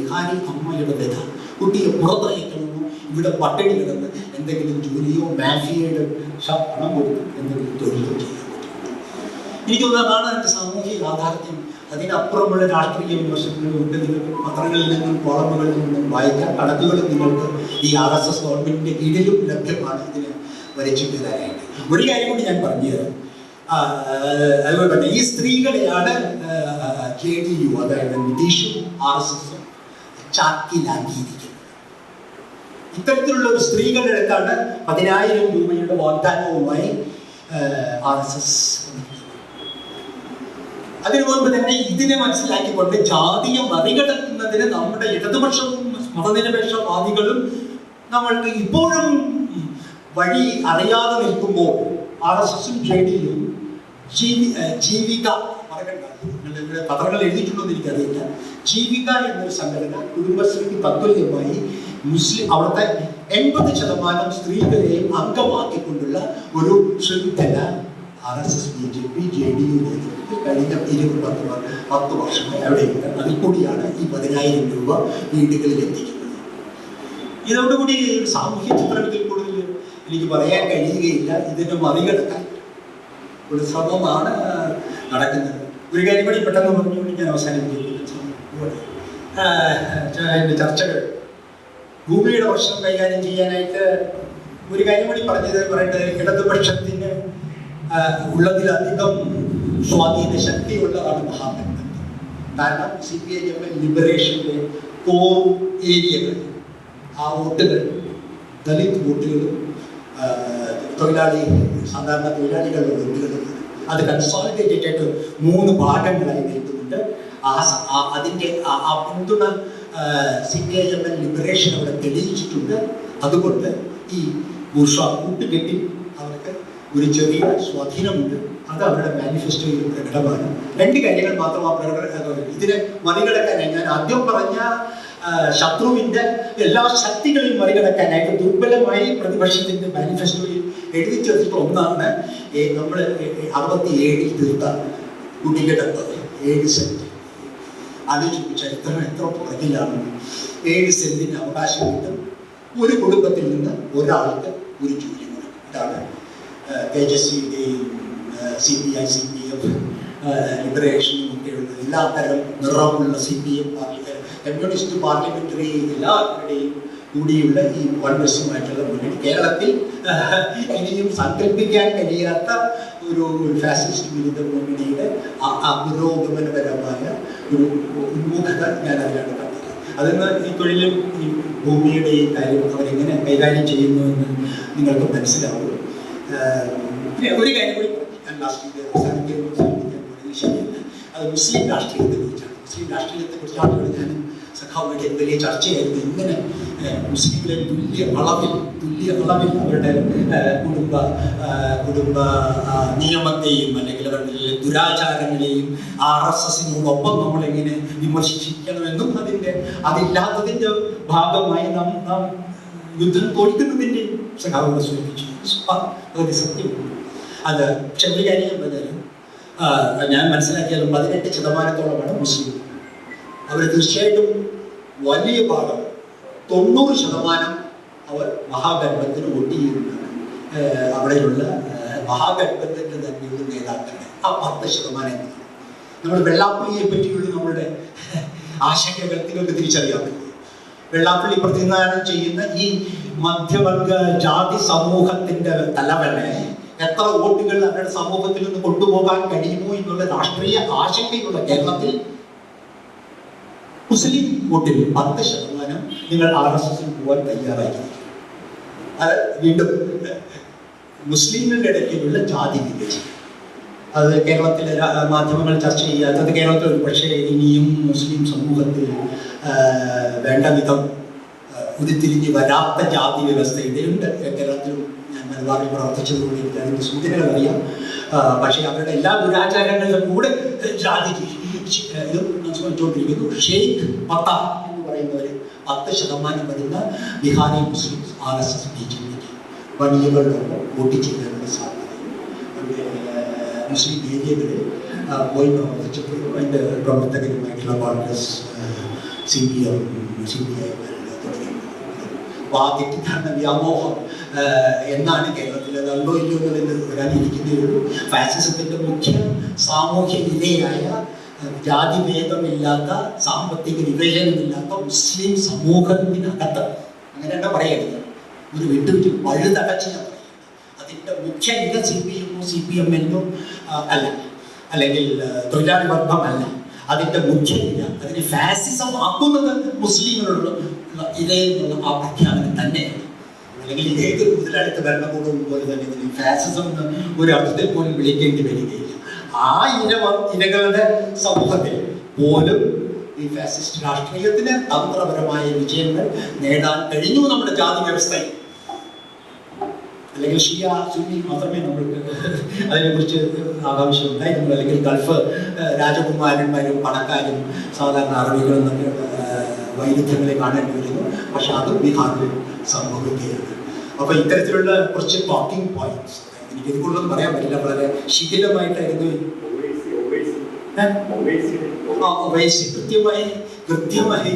വ്യഥ. കുട്ടിയെ പുറത്തയക്കണമെന്നോ ഇവിടെ പട്ടിണി കിടന്ന് എന്തെങ്കിലും ജോലിയോ മാഫിയയുടെ പണം കൊടുത്ത് എന്തെങ്കിലും തൊഴിലോ ചെയ്യാൻ പറ്റും. എനിക്ക് തോന്നുന്നതാണ് എൻ്റെ സാമൂഹിക യാഥാർത്ഥ്യം. അതിനപ്പുറമുള്ള രാഷ്ട്രീയ വിമർശനങ്ങളുണ്ട്. നിങ്ങൾക്ക് പത്രങ്ങളിൽ നിന്നും കോളമുകളിൽ നിന്നും വായിക്കാം. കണക്കുകളും നിങ്ങൾക്ക് ഈ RSS ഗവൺമെന്റിന്റെ കീഴിലും ലഭ്യമാണ് ഇതിന് വരച്ചിട്ട് തരാനായിട്ട്. ഒരു കാര്യം കൂടി ഞാൻ പറഞ്ഞുതരാം. അതുപോലെ തന്നെ ഈ സ്ത്രീകളെയാണ് JDU, അതായത് നിതീഷും RSSും ചാക്കിലാക്കിയിരിക്കുന്നത്. ഇത്തരത്തിലുള്ള ഒരു സ്ത്രീകളുടെ അടുത്താണ് 10,000 രൂപയുടെ വാഗ്ദാനവുമായി RSS. അതിനു മുൻപ് തന്നെ ഇതിനെ മനസ്സിലാക്കിക്കൊണ്ട് ജാതിയെ മറികടക്കുന്നതിന് നമ്മുടെ ഇടതുപക്ഷവും മതനിരപേക്ഷവാദികളും നമ്മൾക്ക് ഇപ്പോഴും വഴി അറിയാതെ നിൽക്കുമ്പോൾ RSSും JDUം ജീവിക പത്രങ്ങൾ എഴുതിയിട്ടുണ്ടോ എന്ന് എനിക്കറിയില്ല. ജീവിക എന്നൊരു സംഘടന കുടുംബശ്രീക്ക് തത്തുല്യമായി അവിടുത്തെ 80% സ്ത്രീകളെയും അംഗമാക്കിക്കൊണ്ടുള്ള ഒരു ശൃംഖല RSS, BJP, JDU കഴിഞ്ഞ 10 വർഷമായി അവിടെയുണ്ട്. അതിൽ കൂടിയാണ് ഈ 10,000 രൂപ വീടുകളിൽ എത്തിക്കുന്നത്. ഇതോടുകൂടി സാമൂഹ്യ ചിത്രം ഇതിൽ കൂടുതൽ എനിക്ക് പറയാൻ കഴിയുകയില്ല. ഇതിനെ മറികടക്കാൻ ഒരു ശ്രമമാണ് നടക്കുന്നത്. ഒരു കാര്യം കൂടി പെട്ടെന്ന് പറഞ്ഞുകൊണ്ട് ഞാൻ അവസാനിപ്പിക്കുന്നു. എൻ്റെ ചർച്ചകൾ ഭൂമിയുടെ പ്രശ്നം കൈകാര്യം ചെയ്യാനായിട്ട് ഒരു കാര്യം കൂടി പറയേണ്ടത്, ഇടതുപക്ഷത്തിന് ഉള്ളതിലധികം സ്വാധീന ശക്തിയുള്ളതാണ് മഹാഗഠബന്ധൻ. കാരണം CPIM ലിബറേഷൻ്റെ കോർ ഏരിയകൾ, ആ വോട്ടുകൾ ദലിത് വോട്ടുകളും സാധാരണ തൊഴിലാളികളുടെ വോട്ടുകളും അത് കൺസോളിഡേറ്റഡ് ആയിട്ട് 3 ഭാഗങ്ങളായി നിൽക്കുന്നുണ്ട്. അതിൻ്റെ ആ പിന്തുണ CPIM ലിബറേഷൻ അവിടെ തെളിയിച്ചിട്ടുണ്ട്. അതുകൊണ്ട് ഈ ബൂർഷ്വാ കൂട്ടുകെട്ടി അവർക്ക് ഒരു ചെറിയ സ്വാധീനമുണ്ട്. അത് അവരുടെ മാനിഫെസ്റ്റോയിൽ പ്രകടമാണ്. 2 കാര്യങ്ങൾ മാത്രം ആ ഇതിനെ മറികടക്കാനായി ഞാൻ ആദ്യം പറഞ്ഞ ശത്രുവിൻ്റെ എല്ലാ ശക്തികളെയും മറികടക്കാനായിട്ട് ദുർബലമായി പ്രതിപക്ഷത്തിൻ്റെ മാനിഫെസ്റ്റോയിൽ എഴുതി ചേർത്തിട്ട് ഒന്നാണ് നമ്മൾ 67 തീർത്ത കൂട്ടുകെട്ട് 7 സെന്റ്. ആലോചിച്ചു ചരിത്രം എത്ര പുറകിലാണ്. 7 സെന്റിന് അവകാശം കിട്ടും. ഒരു കുടുംബത്തിൽ നിന്ന് ഒരാൾക്ക് ഒരു ജോലി കൊടുക്കും. ഇതാണ് തേജസ്വിയുടെയും CPI CPF ലിബറേഷനും ഒക്കെയുള്ള എല്ലാത്തരം നിറമുള്ള CPM കമ്മ്യൂണിസ്റ്റ് പാർലമെന്ററി എല്ലാവരുടെയും കൂടിയുള്ള ഈ കോൺഗ്രസുമായിട്ടുള്ള മുന്നണി കേരളത്തിൽ ഇനിയും സങ്കല്പിക്കാൻ കഴിയാത്ത ഒരു ഫാസിസ്റ്റ് വിരുദ്ധ മുന്നണിയുടെ പുരോഗമനപരമായ ഒരു ഉന്മുഖത ഞാൻ അതിലാണ് കണ്ടത്. അതിന് ഈ തൊഴിലും ഈ ഭൂമിയുടെയും കാര്യം അവരെങ്ങനെ കൈകാര്യം ചെയ്യുന്നുവെന്ന് നിങ്ങൾക്ക് മനസ്സിലാവും. ഒരു കാര്യം കൂടി ഞാൻ ലാസ്റ്റ് അവസാനിക്കാൻ ശരിയല്ല. അത് മുസ്ലിം രാഷ്ട്രീയത്തെ കുറിച്ചാണ്. മുസ്ലിം രാഷ്ട്രീയത്തെ കുറിച്ചാണ് ഞാൻ സഖാവുടെ വലിയ ചർച്ചയായിരുന്നു. ഇങ്ങനെ മുസ്ലിങ്ങളെ തുല്യ അളവിൽ അവരുടെ കുടുംബ നിയമത്തെയും അല്ലെങ്കിൽ അവരുടെ ദുരാചാരങ്ങളെയും RSSനോടൊപ്പം നമ്മളെങ്ങനെ വിമർശിക്കണമെന്നും അതില്ലാത്തതിൻ്റെ ഭാഗമായി നാം യുദ്ധം തോൽക്കുന്നതിൻ്റെ സഖാവുകളെ സൂചിപ്പിച്ചു. അതൊരു സത്യമാണ്. അത് പക്ഷെ ഒരു കാര്യം പറഞ്ഞാലും ഞാൻ മനസ്സിലാക്കിയാലും 18% മുസ്ലിം. അവർ തീർച്ചയായിട്ടും വലിയ ഭാഗം 90% അവർ മഹാഗഠബന്ധന് വോട്ട് ചെയ്യുന്നതാണ്. അവിടെയുള്ള മഹാഗഠബന്ധന്റെ തന്നെയുള്ള നേതാക്കളുടെ ആ 10% നമ്മൾ വെള്ളാപ്പള്ളിയെ പറ്റിയുള്ള നമ്മളുടെ ആശങ്കകൾ നിങ്ങൾക്ക് തിരിച്ചറിയാമല്ലോ. വെള്ളാപ്പള്ളി പ്രതിനിധാനം ചെയ്യുന്ന ഈ മധ്യവർഗ ജാതി സമൂഹത്തിന്റെ തലവനെ എത്ര വോട്ടുകൾ അവരുടെ സമൂഹത്തിൽ നിന്ന് കൊണ്ടുപോകാൻ കഴിയുമോ എന്നുള്ള രാഷ്ട്രീയ ആശങ്കയുള്ള കേരളത്തിൽ മുസ്ലിം വോട്ടിൽ 10% നിങ്ങൾ RSSൽ പോകാൻ തയ്യാറായി. അത് വീണ്ടും മുസ്ലിങ്ങളുടെ ഇടയ്ക്കുള്ള ജാതി വിവേചനം അത് കേരളത്തിലെ മാധ്യമങ്ങൾ ചർച്ച ചെയ്യാത്തത് കേരളത്തിൽ ഒരു പക്ഷേ ഇനിയും മുസ്ലിം സമൂഹത്തിൽ വേണ്ട വിധം ഉരുത്തിരിഞ്ഞ് വരാത്ത ജാതി വ്യവസ്ഥയുടെ ഉണ്ട്. കേരളത്തിലും ഞാൻ മലബാറിൽ പ്രവർത്തിച്ചതുകൊണ്ട് എനിക്ക് അതിൻ്റെ സൂചനകൾ അറിയാം. പക്ഷേ അവരുടെ എല്ലാ ദുരാചാരങ്ങളിലും കൂടെ ജാതിക്ക് ചോദിച്ചുകൊണ്ടിരിക്കുന്നു. ഷെയ്ഖ് പത്ത എന്ന് പറയുന്നവർ 10% വരുന്ന ബിഹാരി മുസ്ലിംസ് RSS BJPക്ക് വനിയകളിലൊപ്പം വോട്ട് ചെയ്യാനുള്ള സാധ്യതയും മുസ്ലിം ഏരിയകളിൽ പോയി പ്രവർത്തിച്ചപ്പോഴും അതിൻ്റെ പ്രവർത്തകരുമായിട്ടുള്ള കോൺഗ്രസ് CPM CPI തെറ്റിദ്ധാരണ വ്യാമോഹം എന്നാണ് കേരളത്തിൽ അതുണ്ടോ ഇല്ലയോ എന്നതിന് വരാനിരിക്കുന്നേ ഉള്ളൂ. ഫാസിസത്തിൻ്റെ മുഖ്യ സാമൂഹ്യ വിധേയായ ജാതിഭേദമില്ലാത്ത സാമ്പത്തിക വിവേചനമില്ലാത്ത മുസ്ലിം സമൂഹത്തിനകത്ത് അങ്ങനെയാണ് പറയരുത്, ഒരു വിട്ടുവെച്ച് പഴുതടച്ച് ഞാൻ പറയുന്നത്. അതിൻ്റെ മുഖ്യ ഇല CPMനോ അല്ല, അല്ലെങ്കിൽ തൊഴിലാളി വർഗമല്ല. അതിൻ്റെ മുഖ്യ ഇല അതിന് ഫാസിസം ആക്കുന്നത് മുസ്ലിങ്ങളോട് ഇതേന്നുള്ള ആ പ്രഖ്യാപനം തന്നെയാണ്. അല്ലെങ്കിൽ ഇതേത് മുതലാളിത്ത ഭരണകൂടവും പോലെ തന്നെ ഇതിന് ഫാസിസം ഒരു അർത്ഥത്തിൽ പോലും വിളിക്കേണ്ടി വരികയില്ല. ആ ഇനകളുടെ സമൂഹത്തിൽ പോലും ഈ ഫാസിസ്റ്റ് രാഷ്ട്രീയത്തിന് തന്ത്രപരമായ വിജയങ്ങൾ നേടാൻ കഴിഞ്ഞു നമ്മുടെ ജാതി വ്യവസ്ഥയിൽ. അല്ലെങ്കിൽ ഷിയ സുന്നി മാത്രമേ നമ്മൾക്ക് അതിനെക്കുറിച്ച് ആകാംക്ഷ ഉണ്ടായിരുന്നു. അല്ലെങ്കിൽ ഗൾഫ് രാജകുമാരന്മാരും പണക്കാരും സാധാരണ അറബികളും എന്നൊക്കെ വൈരുദ്ധ്യങ്ങളെ കാണേണ്ടി വരുന്നു. പക്ഷെ അതും ബീഹാറിൽ സംഭവിക്കുകയാണ്. അപ്പോൾ ഇത്തരത്തിലുള്ള കുറച്ച് ടോക്കിംഗ് പോയിന്റ്സ് എനിക്ക് ഇതുകൊണ്ടൊന്നും പറയാൻ പറ്റില്ല. വളരെ ശിഥിലമായിട്ടായിരുന്നു കൃത്യമായി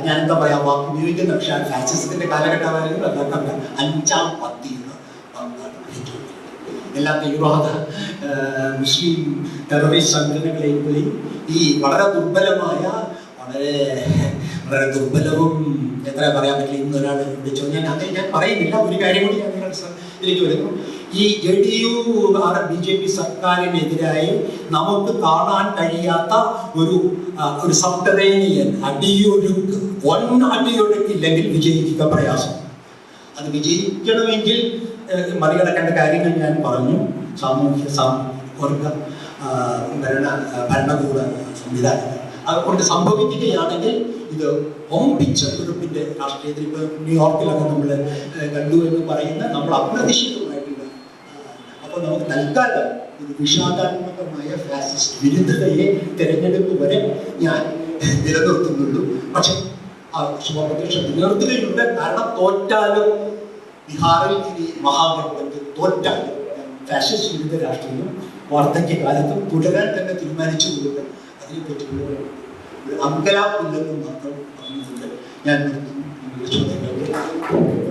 ഞാൻ എന്താ പറയാ വാക്ക് ഉപയോഗിക്കുന്ന. പക്ഷേ ഫാസിസത്തിന്റെ കാലഘട്ടമായിരുന്നു. അതൊക്കെ 5ാം പത്തിയുള്ള എല്ലാ തീവ്രവാദ മുസ്ലിം ടെററിസ്റ്റ് സംഘടനകളെയും പോയി ഈ വളരെ ദുർബലമായ വളരെ ദുർബലവും എത്ര പറയാൻ പറ്റില്ല ഇന്നൊരാൾ വിളിച്ചു. ഞാൻ പറയുന്നില്ല. ഒരു കാര്യം കൂടി ഞാൻ ഇതിലേക്ക് വരുന്നു. ഈ JDU BJP സർക്കാരിനെതിരായി നമുക്ക് കാണാൻ കഴിയാത്ത ഒരു സബ്റ്ററേനിയൻ അടിയൊഴുക്ക്, അടിയൊഴുക്കില്ലെങ്കിൽ വിജയിക്കുക പ്രയാസം. അത് വിജയിക്കണമെങ്കിൽ മറികടക്കേണ്ട കാര്യങ്ങൾ ഞാൻ പറഞ്ഞു. സാമൂഹ്യ വർഗ ഭരണകൂട സംവിധാനങ്ങൾ അതുകൊണ്ട് സംഭവിക്കുകയാണെങ്കിൽ ഇത് ഒമ്പിച്ച യൂറോപ്പിന്റെ രാഷ്ട്രീയത്തിൽ ഇപ്പൊ ന്യൂയോർക്കിലൊക്കെ നമ്മൾ കണ്ടു എന്ന് പറയുന്ന നമ്മൾ അപ്രതീക്ഷിതമായിട്ടുള്ള അപ്പൊ നമുക്ക് തൽക്കാലം ഒരു വിഷാദാത്മകമായ ഫാസിസ്റ്റ് വിരുദ്ധതയെ തെരഞ്ഞെടുപ്പ് വരെ ഞാൻ നിലനിർത്തുന്നുള്ളൂ. പക്ഷെ ആ ശുഭപ്രതീക്ഷ നിലനിർത്തുകയുണ്ട്. കാരണം തോറ്റാലും ബീഹാറിൽ ഇനി മഹാഗഠബന്ധൻ തോറ്റാലും ഫാസിസ്റ്റ് വിരുദ്ധ രാഷ്ട്രീയം വാർദ്ധക്യകാലത്തും തുടരാൻ തന്നെ തീരുമാനിച്ചുകൊണ്ട് അതിനെപ്പറ്റിയുള്ള ഒരു അങ്കലാപ്പില്ലെന്ന് മാത്രം പറഞ്ഞുകൊണ്ട് ഞാൻ ചോദ്യങ്ങൾക്ക്